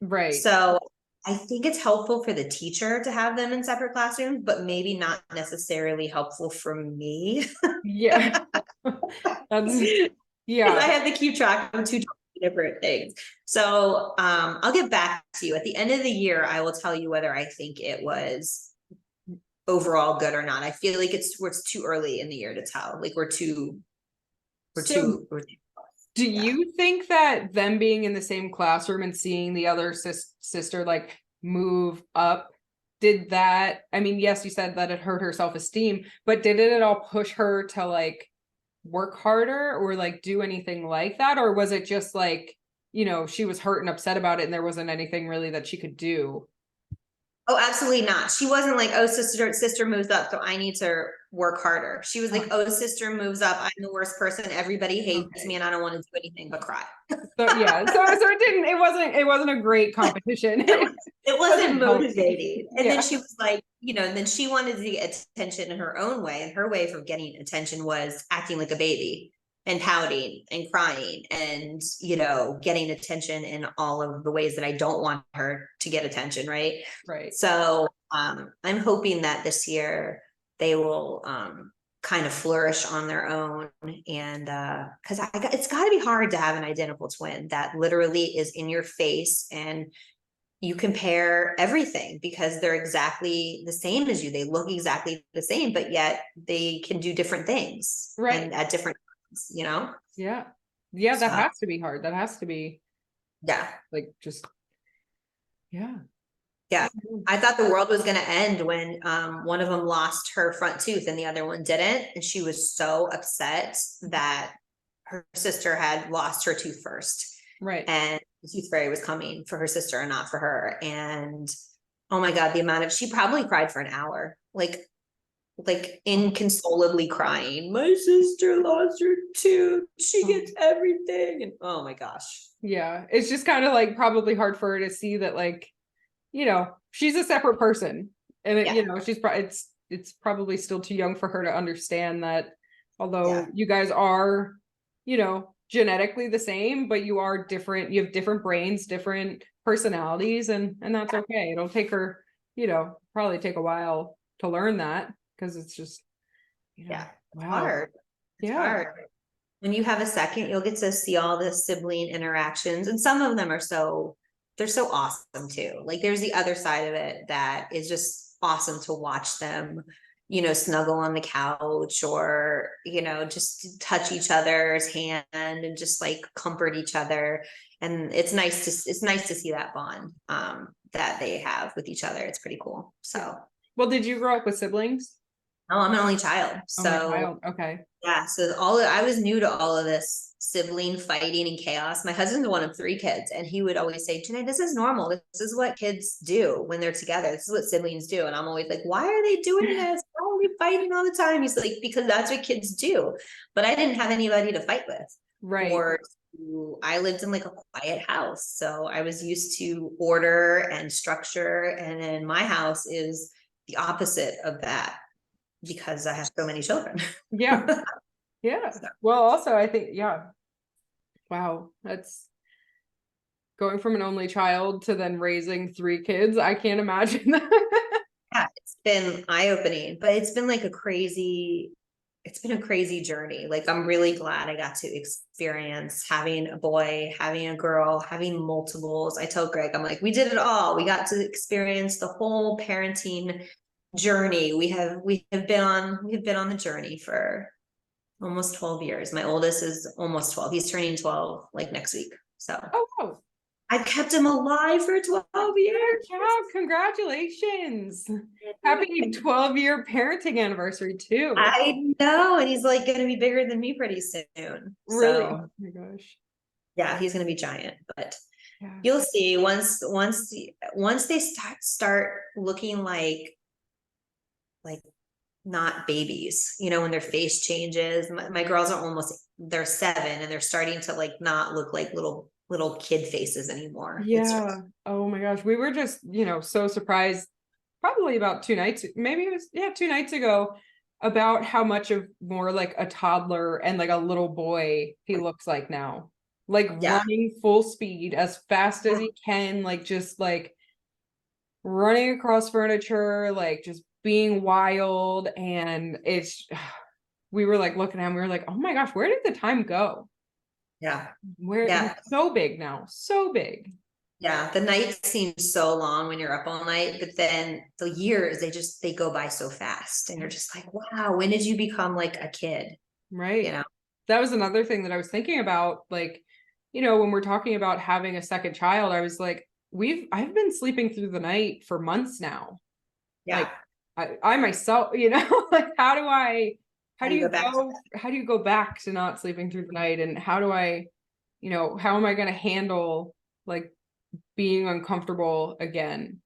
Right. So I think it's helpful for the teacher to have them in separate classrooms, but maybe not necessarily helpful for me. Yeah. That's, yeah. I have to keep track of two different things. So I'll get back to you at the end of the year. I will tell you whether I think it was overall good or not. I feel like it's too early in the year to tell. Like do you think that them being in the same classroom and seeing the other sister like move up, did that, I mean, yes, you said that it hurt her self-esteem, but did it at all push her to like work harder or like do anything like that? Or was it just like, she was hurt and upset about it and there wasn't anything really that she could do? Oh, absolutely not. She wasn't like, oh, sister moves up, so I need to work harder. She was like, oh, sister moves up, I'm the worst person, everybody hates me and I don't want to do anything but cry. So yeah, so it wasn't a great competition. It wasn't motivating. And Yeah. then she was like, and then she wanted to get attention in her own way. And her way for getting attention was acting like a baby and pouting and crying and, getting attention in all of the ways that I don't want her to get attention. Right. Right. So I'm hoping that this year they will kind of flourish on their own. And because it's got to be hard to have an identical twin that literally is in your face and you compare everything because they're exactly the same as you. They look exactly the same, but yet they can do different things. Right. And at different times, Yeah. Yeah, that has to be hard. That has to be like just yeah. Yeah. I thought the world was going to end when one of them lost her front tooth and the other one didn't. And she was so upset that her sister had lost her tooth first. Right. And the tooth fairy was coming for her sister and not for her. And oh my God, the amount of, she probably cried for an hour, like inconsolably crying. My sister lost her tooth. She gets everything. And oh my gosh. Yeah. It's just kind of like probably hard for her to see that, like, you know, she's a separate person, and it, Yeah. you know, it's probably still too young for her to understand that, although Yeah. you guys are, you know, genetically the same, but you are different. You have different brains, different personalities, and that's okay. It'll take her, you know, probably take a while to learn that, because it's just, you know, Yeah. It's wow. hard. It's Yeah. hard. When you have a second, you'll get to see all the sibling interactions, and some of them are they're so awesome too. Like there's the other side of it that is just awesome to watch them, you know, snuggle on the couch, or, you know, just touch each other's hand and just like comfort each other. And it's nice to see that bond that they have with each other. It's pretty cool. So Yeah. Well, did you grow up with siblings? oh, I'm an only child. Oh, my So child. Okay. yeah, so I was new to all of this sibling fighting and chaos. My husband's one of 3 kids, and he would always say, Janae, this is normal. This is what kids do when they're together. This is what siblings do. And I'm always like, why are they doing this? Why are we fighting all the time? He's like, because that's what kids do. But I didn't have anybody to fight with. Right. I lived in like a quiet house. So I was used to order and structure. And then my house is the opposite of that, because I have so many children. Yeah. Yeah. Well, also, I think, yeah. Wow. That's going from an only child to then raising 3 kids. I can't imagine that. Yeah, it's been eye-opening, but it's been a crazy journey. Like, I'm really glad I got to experience having a boy, having a girl, having multiples. I tell Greg, I'm like, we did it all. We got to experience the whole parenting journey. We've been on the journey for almost 12 years. My oldest is almost 12. He's turning 12 like next week. So Oh, wow. I've kept him alive for 12 years. Yeah, congratulations. Happy 12-year parenting anniversary too. I know, and he's like going to be bigger than me pretty soon. Really? So, oh my gosh. yeah, he's going to be giant, but Yeah. you'll see once they start looking like not babies, you know, when their face changes. My girls are they're 7, and they're starting to like not look like little kid faces anymore. Yeah. Oh my gosh. We were just, you know, so surprised probably about 2 nights, maybe it was, yeah, 2 nights ago, about how much of more like a toddler and like a little boy he looks like now. Like Yeah. running full speed as fast as he can, like just like running across furniture, like just being wild. And it's, we were like looking at him, we were like, oh my gosh, where did the time go? Yeah. Where he's so big now, so big. Yeah, the night seems so long when you're up all night, but then the years, they go by so fast, and you're just like, wow, when did you become like a kid? Right. You know? That was another thing that I was thinking about, like, you know, when we're talking about having a second child, I was like, I've been sleeping through the night for months now. Yeah. Like I myself, you know, like how do you go back to not sleeping through the night? And how do I, you know, how am I going to handle like being uncomfortable again?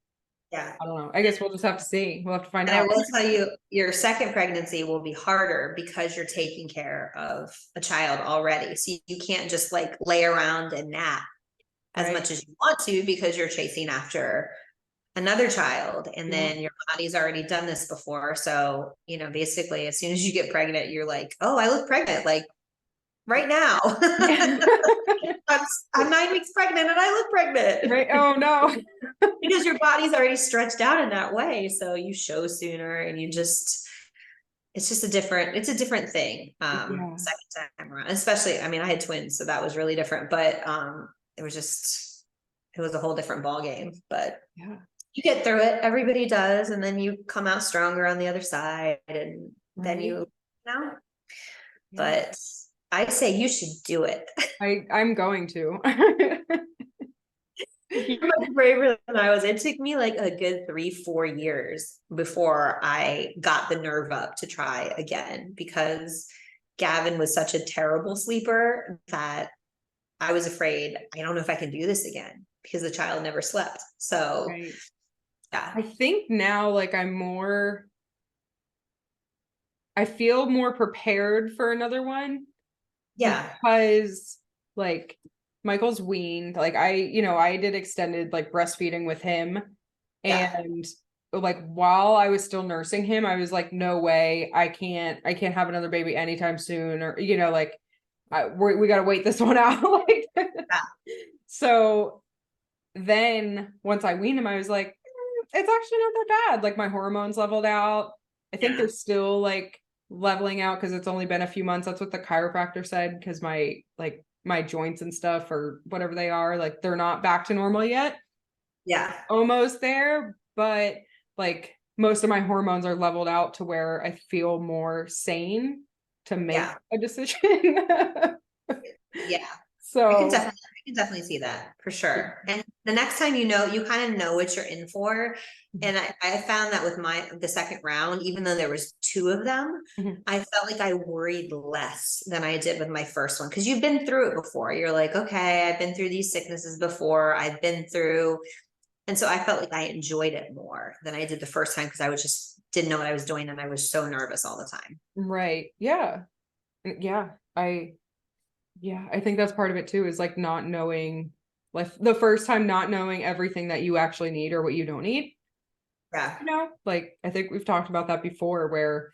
Yeah. I don't know. I guess we'll just have to see. We'll have to find And out. I will tell you, your second pregnancy will be harder because you're taking care of a child already. So you can't just like lay around and nap as much as you want to, because you're chasing after another child, and then your body's already done this before. So, you know, basically as soon as you get pregnant, you're like, oh, I look pregnant, like right now. I'm 9 weeks pregnant and I look pregnant. Right. Oh no. Because your body's already stretched out in that way. So you show sooner, and it's just a different thing. Second time around, especially, I mean, I had twins, so that was really different, but it was a whole different ball game. But yeah, you get through it. Everybody does. And then you come out stronger on the other side, and then you know, but I say you should do it. I'm going to. braver than I was. It took me like a good 3-4 years before I got the nerve up to try again, because Gavin was such a terrible sleeper that I was afraid, I don't know if I can do this again, because the child never slept. So Right. yeah. I think now, like, I feel more prepared for another one Yeah. because, like, Michael's weaned. Like, I did extended like breastfeeding with him, Yeah. and like while I was still nursing him, I was like, no way, I can't have another baby anytime soon, or like, we got to wait this one out. Like, Yeah. so then once I weaned him, I was like, it's actually not that bad. Like, my hormones leveled out. I think Yeah. they're still like leveling out because it's only been a few months. That's what the chiropractor said, because my joints and stuff, or whatever they are, like, they're not back to normal yet. Yeah. Almost there, but like most of my hormones are leveled out to where I feel more sane to make Yeah. a decision. Yeah. So I can definitely see that for sure. And the next time, you kind of know what you're in for. And I found that with the second round, even though there was 2 of them, Mhm. I felt like I worried less than I did with my first one. Cause you've been through it before. You're like, okay, I've been through these sicknesses before. And so I felt like I enjoyed it more than I did the first time, because I was just didn't know what I was doing, and I was so nervous all the time. Right. Yeah. Yeah. I think that's part of it too, is like not knowing, like the first time not knowing everything that you actually need or what you don't need. Yeah. Like, I think we've talked about that before, where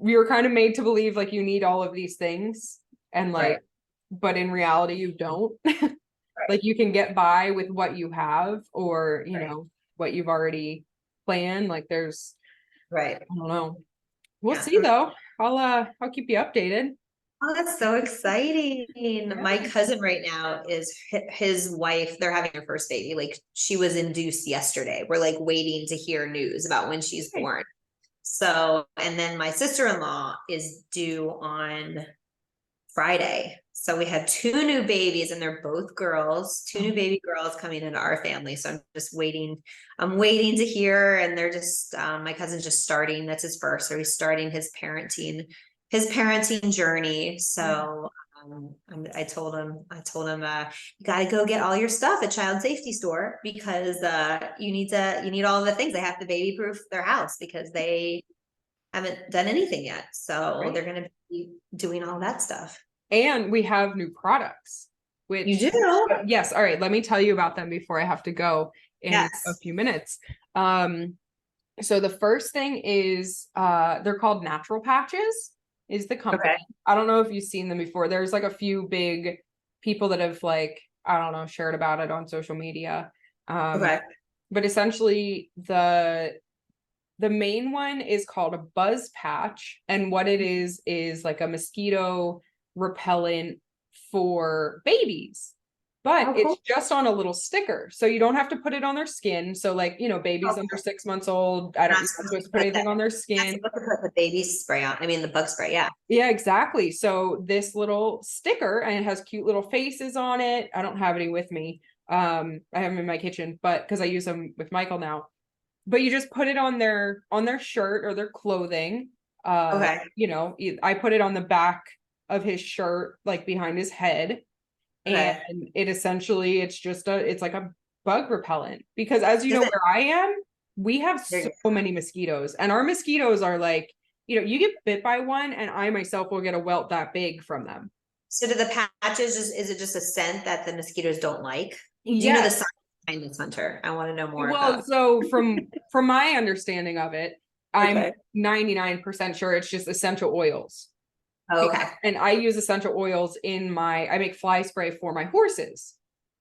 you're kind of made to believe like you need all of these things, and Right. like, but in reality you don't. Right. Like, you can get by with what you have, or Right. what you've already planned. Like, Right. I don't know, we'll Yeah. see though. I'll keep you updated. Oh, that's so exciting. My Yeah. cousin right now is his wife. They're having their first baby. Like, she was induced yesterday. We're like waiting to hear news about when she's Okay. born. So, and then my sister-in-law is due on Friday. So we had 2 new babies, and they're both girls, 2 new baby girls coming into our family. So I'm just waiting. I'm waiting to hear. And they're just, my cousin's just starting. That's his first. So he's starting his parenting journey. So I told him, you got to go get all your stuff at child safety store, because you need all the things. They have to baby proof their house, because they haven't done anything yet. So Right. they're going to be doing all that stuff. And we have new products, You which, do? yes, all right, let me tell you about them before I have to go in a Yes. few minutes. So the first thing is, they're called Natural Patches, is the company. Okay. I don't know if you've seen them before. There's like a few big people that have, like, I don't know, shared about it on social media. Okay. But essentially the main one is called a buzz patch, and what it is like a mosquito repellent for babies, but Oh, it's cool. just on a little sticker, so you don't have to put it on their skin. So, like, babies under Okay. 6 months old, I don't, Not you're not supposed supposed to to put put anything that. on their Not skin. supposed to put the baby spray on. I mean, the bug spray. Yeah. Yeah, exactly. So this little sticker, and it has cute little faces on it. I don't have any with me. I have them in my kitchen, but because I use them with Michael now. But you just put it on their shirt or their clothing. Okay. I put it on the back of his shirt, like behind his head, and Okay. it's like a bug repellent, because, as you Does know, it? where I am, we have so There, many mosquitoes, and our mosquitoes are like, you get bit by one and I myself will get a welt that big from them. so do the patches, is it just a scent that the mosquitoes don't like? Do you know the Yes. science behind this, Hunter? I want to know more Well, about. so from my understanding of it, I'm Okay. 99% sure it's just essential oils. Oh, okay. And I use essential oils I make fly spray for my horses,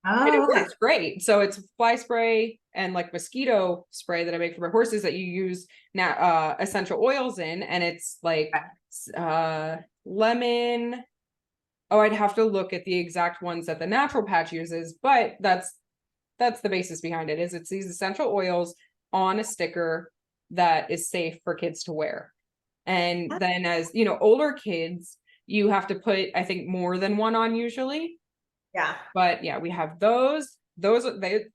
and it Oh, okay. works great. So it's fly spray and like mosquito spray that I make for my horses that you use now, essential oils in, and it's like, lemon. Oh, I'd have to look at the exact ones that the Natural Patch uses, but that's the basis behind it. Is it's these essential oils on a sticker that is safe for kids to wear. And then, as older kids, you have to put, I think, more than one on usually. Yeah. But yeah, we have those. those,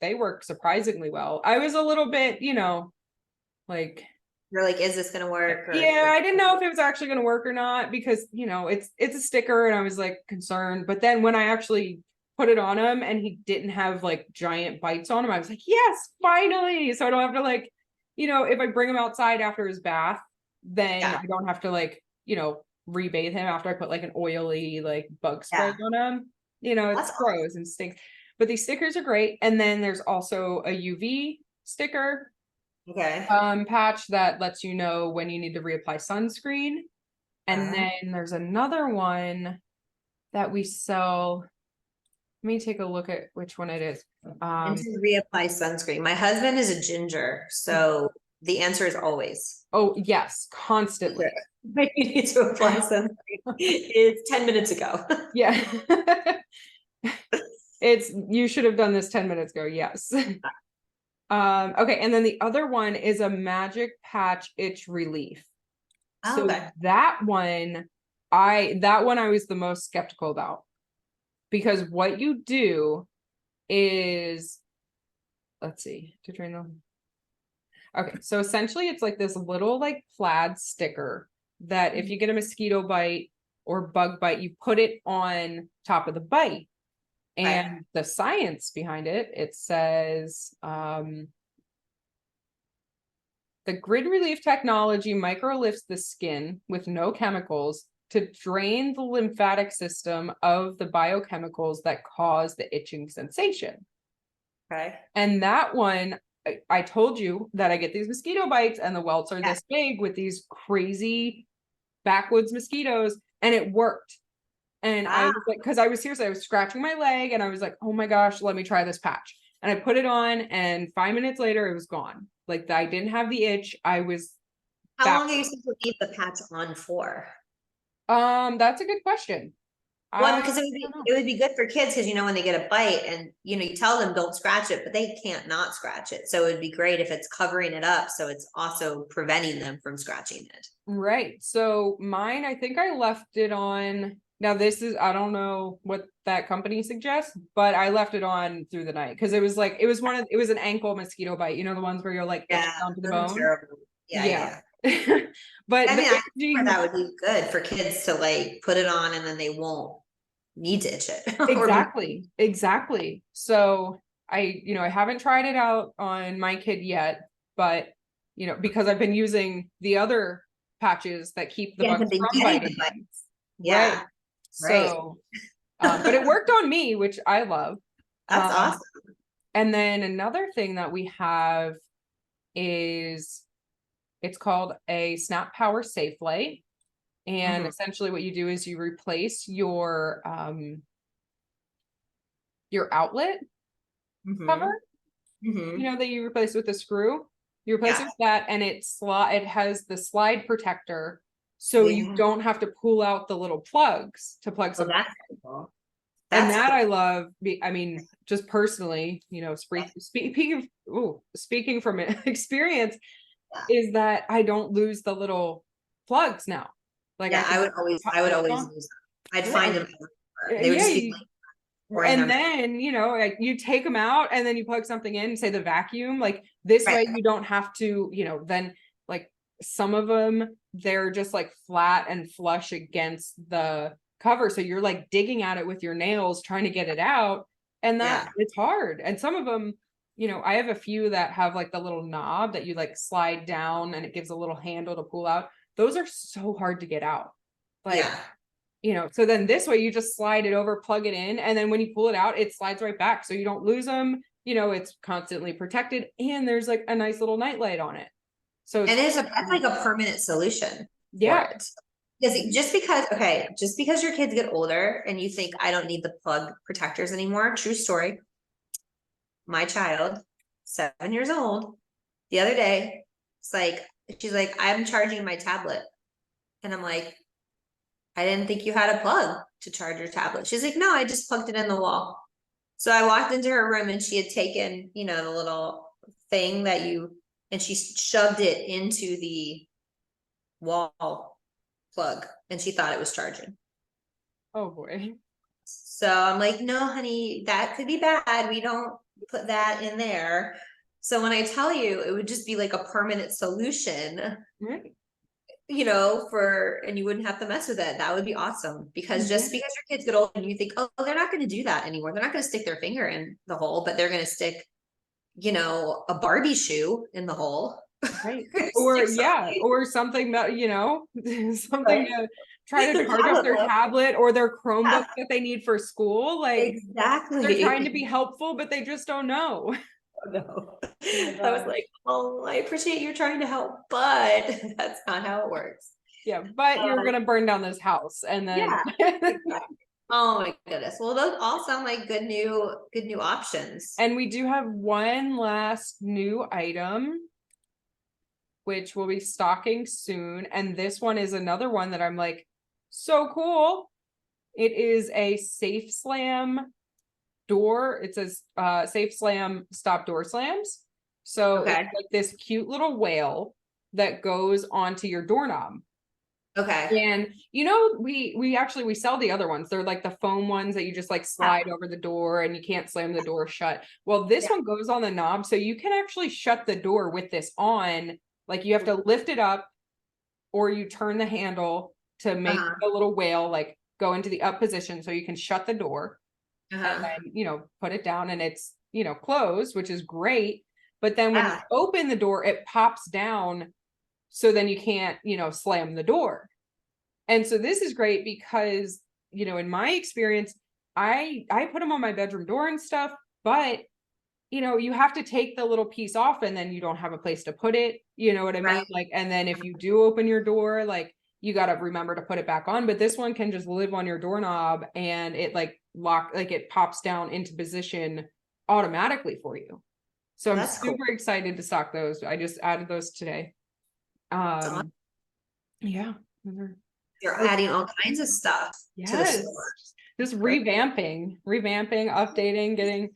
they work surprisingly well. I was a little bit, you know, like, You're like, is this gonna work? yeah, I didn't know if it was actually going to work or not, because, you know, it's a sticker, and I was like concerned. But then when I actually put it on him and he didn't have like giant bites on him, I was like, yes, finally. So I don't have to like, you know, if I bring him outside after his bath, then Yeah. I don't have to like, you know, rebathe him after I put like an oily like bug spray Yeah. on him. You know, it's That's gross and stinks. But these stickers are great. And then there's also a UV sticker okay. patch that lets you know when you need to reapply sunscreen. And then there's another one that we sell. Let me take a look at which one it is. And to reapply sunscreen. My husband is a ginger, so the answer is always. Oh yes, constantly. You need to apply sunscreen. It's 10 minutes ago. Yeah. It's, you should have done this 10 minutes ago. Yes. Okay, and then the other one is a magic patch itch relief. Oh, So okay. that one I was the most skeptical about, because what you do is, let's see, to drain the, okay, so essentially it's like this little like plaid sticker that if you get a mosquito bite or bug bite, you put it on top of the bite. And the science behind it, it says the grid relief technology microlifts the skin with no chemicals to drain the lymphatic system of the biochemicals that cause the itching sensation. Okay. And that one, I told you that I get these mosquito bites and the welts are this big with these crazy backwoods mosquitoes, and it worked. And I was like, because I was seriously, I was scratching my leg and I was like, oh my gosh, let me try this patch. And I put it on, and 5 minutes later, it was gone. Like, I didn't have the itch. I was How long are you supposed to leave the patch on for? That's a good question. Well, I because don't know. it would be good for kids, because you know when they get a bite and you tell them don't scratch it, but they can't not scratch it. So it'd be great if it's covering it up, so it's also preventing them from scratching it. Right. So mine, I think I left it on. Now this is, I don't know what that company suggests, but I left it on through the night because it was like, it was an ankle mosquito bite, you know, the ones where you're like itched down to the those are bone. terrible. Yeah. But But I mean, I think itching, that would be good for kids to like put it on and then they won't need to itch it. exactly. So I haven't tried it out on my kid yet, but because I've been using the other patches that keep the bugs from biting. Yeah. Right. So, but it worked on me, which I love. That's awesome. And then another thing that we have is, it's called a Snap Power Safe Light. And essentially what you do is you replace your outlet cover, that you replace with a screw. You replace it with that, and it has the slide protector, so you don't have to pull out the little plugs to plug something. That's cool. And that I love. I mean, just personally, speaking from experience, is that I don't lose the little plugs now. Like, I would always use them. I'd find them. They would just be and then like you take them out and then you plug something in, say the vacuum, like this way you don't have to then, like, some of them, they're just like flat and flush against the cover, so you're like digging at it with your nails trying to get it out, and that it's hard. And some of them, I have a few that have like the little knob that you like slide down and it gives a little handle to pull out. Those are so hard to get out, like so then this way you just slide it over, plug it in, and then when you pull it out, it slides right back, so you don't lose them. It's constantly protected, and there's like a nice little nightlight on it. So that's like a permanent solution. Yeah. Because just because your kids get older and you think I don't need the plug protectors anymore. True story. My child, 7 years old, the other day, she's like, I'm charging my tablet. And I'm like, I didn't think you had a plug to charge your tablet. She's like, no, I just plugged it in the wall. So I walked into her room and she had taken, the little thing and she shoved it into the wall plug and she thought it was charging. Oh boy. So I'm like, no, honey, that could be bad. We don't put that in there. So when I tell you, it would just be like a permanent solution, Right. you know, and you wouldn't have to mess with it. That would be awesome, because just because your kids get old and you think, oh, they're not going to do that anymore. They're not going to stick their finger in the hole, but they're going to stick, you know, a Barbie shoe in the hole. Right. Or or something that, something to try to charge up their tablet or their Chromebook that they need for school. Like exactly. they're trying to be helpful, but they just don't know. No. I was like, oh, I appreciate you trying to help, but that's not how it works. Yeah, but you're gonna burn down this house and then oh my goodness. Well, those all sound like good new options. And we do have one last new item, which we'll be stocking soon. And this one is another one that I'm like, so cool. It is a Safe Slam door. It says Safe Slam stop door slams. So it's like this cute little whale that goes onto your doorknob. Okay. And we sell the other ones. They're like the foam ones that you just like slide over the door and you can't slam the door shut. Well, this one goes on the knob, so you can actually shut the door with this on. Like you have to lift it up, or you turn the handle to make the little whale like go into the up position so you can shut the door and then, put it down and it's, closed, which is great. But then when you open the door, it pops down. So then you can't, slam the door. And so this is great because, in my experience, I put them on my bedroom door and stuff, but you have to take the little piece off and then you don't have a place to put it. You know what I mean? Like, and then if you do open your door, like you got to remember to put it back on, but this one can just live on your doorknob and it it pops down into position automatically for you. So I'm super excited to stock those. I just added those today. Yeah. You're adding all kinds of stuff to the store. Just revamping, updating, getting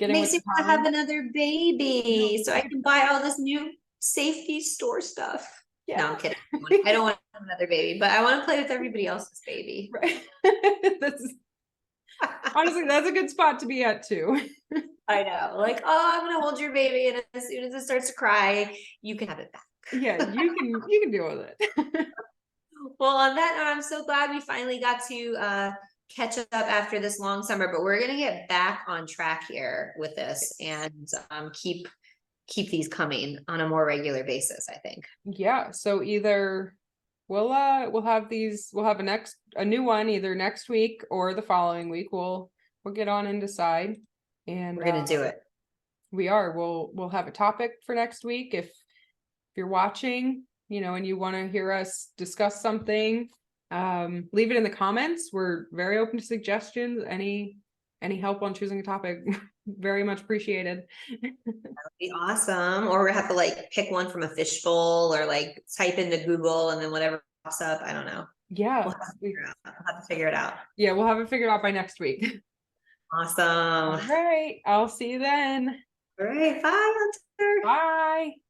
makes me want to have another baby so I can buy all this new safety store stuff. Yeah. No, I'm kidding. I don't want to have another baby, but I want to play with everybody else's baby. Right. Honestly, that's a good spot to be at too. I know. Like, oh, I'm gonna hold your baby, and as soon as it starts to cry, you can have it back. Yeah, you can deal with it. Well, on that note, I'm so glad we finally got to catch up after this long summer, but we're gonna get back on track here with this and keep these coming on a more regular basis, I think. Yeah. So either we'll have a new one either next week or the following week. We'll get on and decide. And we're gonna do it. We'll have a topic for next week. If you're watching, and you want to hear us discuss something, leave it in the comments. We're very open to suggestions. Any help on choosing a topic, very much appreciated. That would be awesome. Or we have to like pick one from a fishbowl or like type into Google and then whatever pops up. I don't know. Yeah. We'll have to figure it out. Yeah, we'll have it figured out by next week. Awesome. All right. I'll see you then. All right. Bye, Hunter. Bye.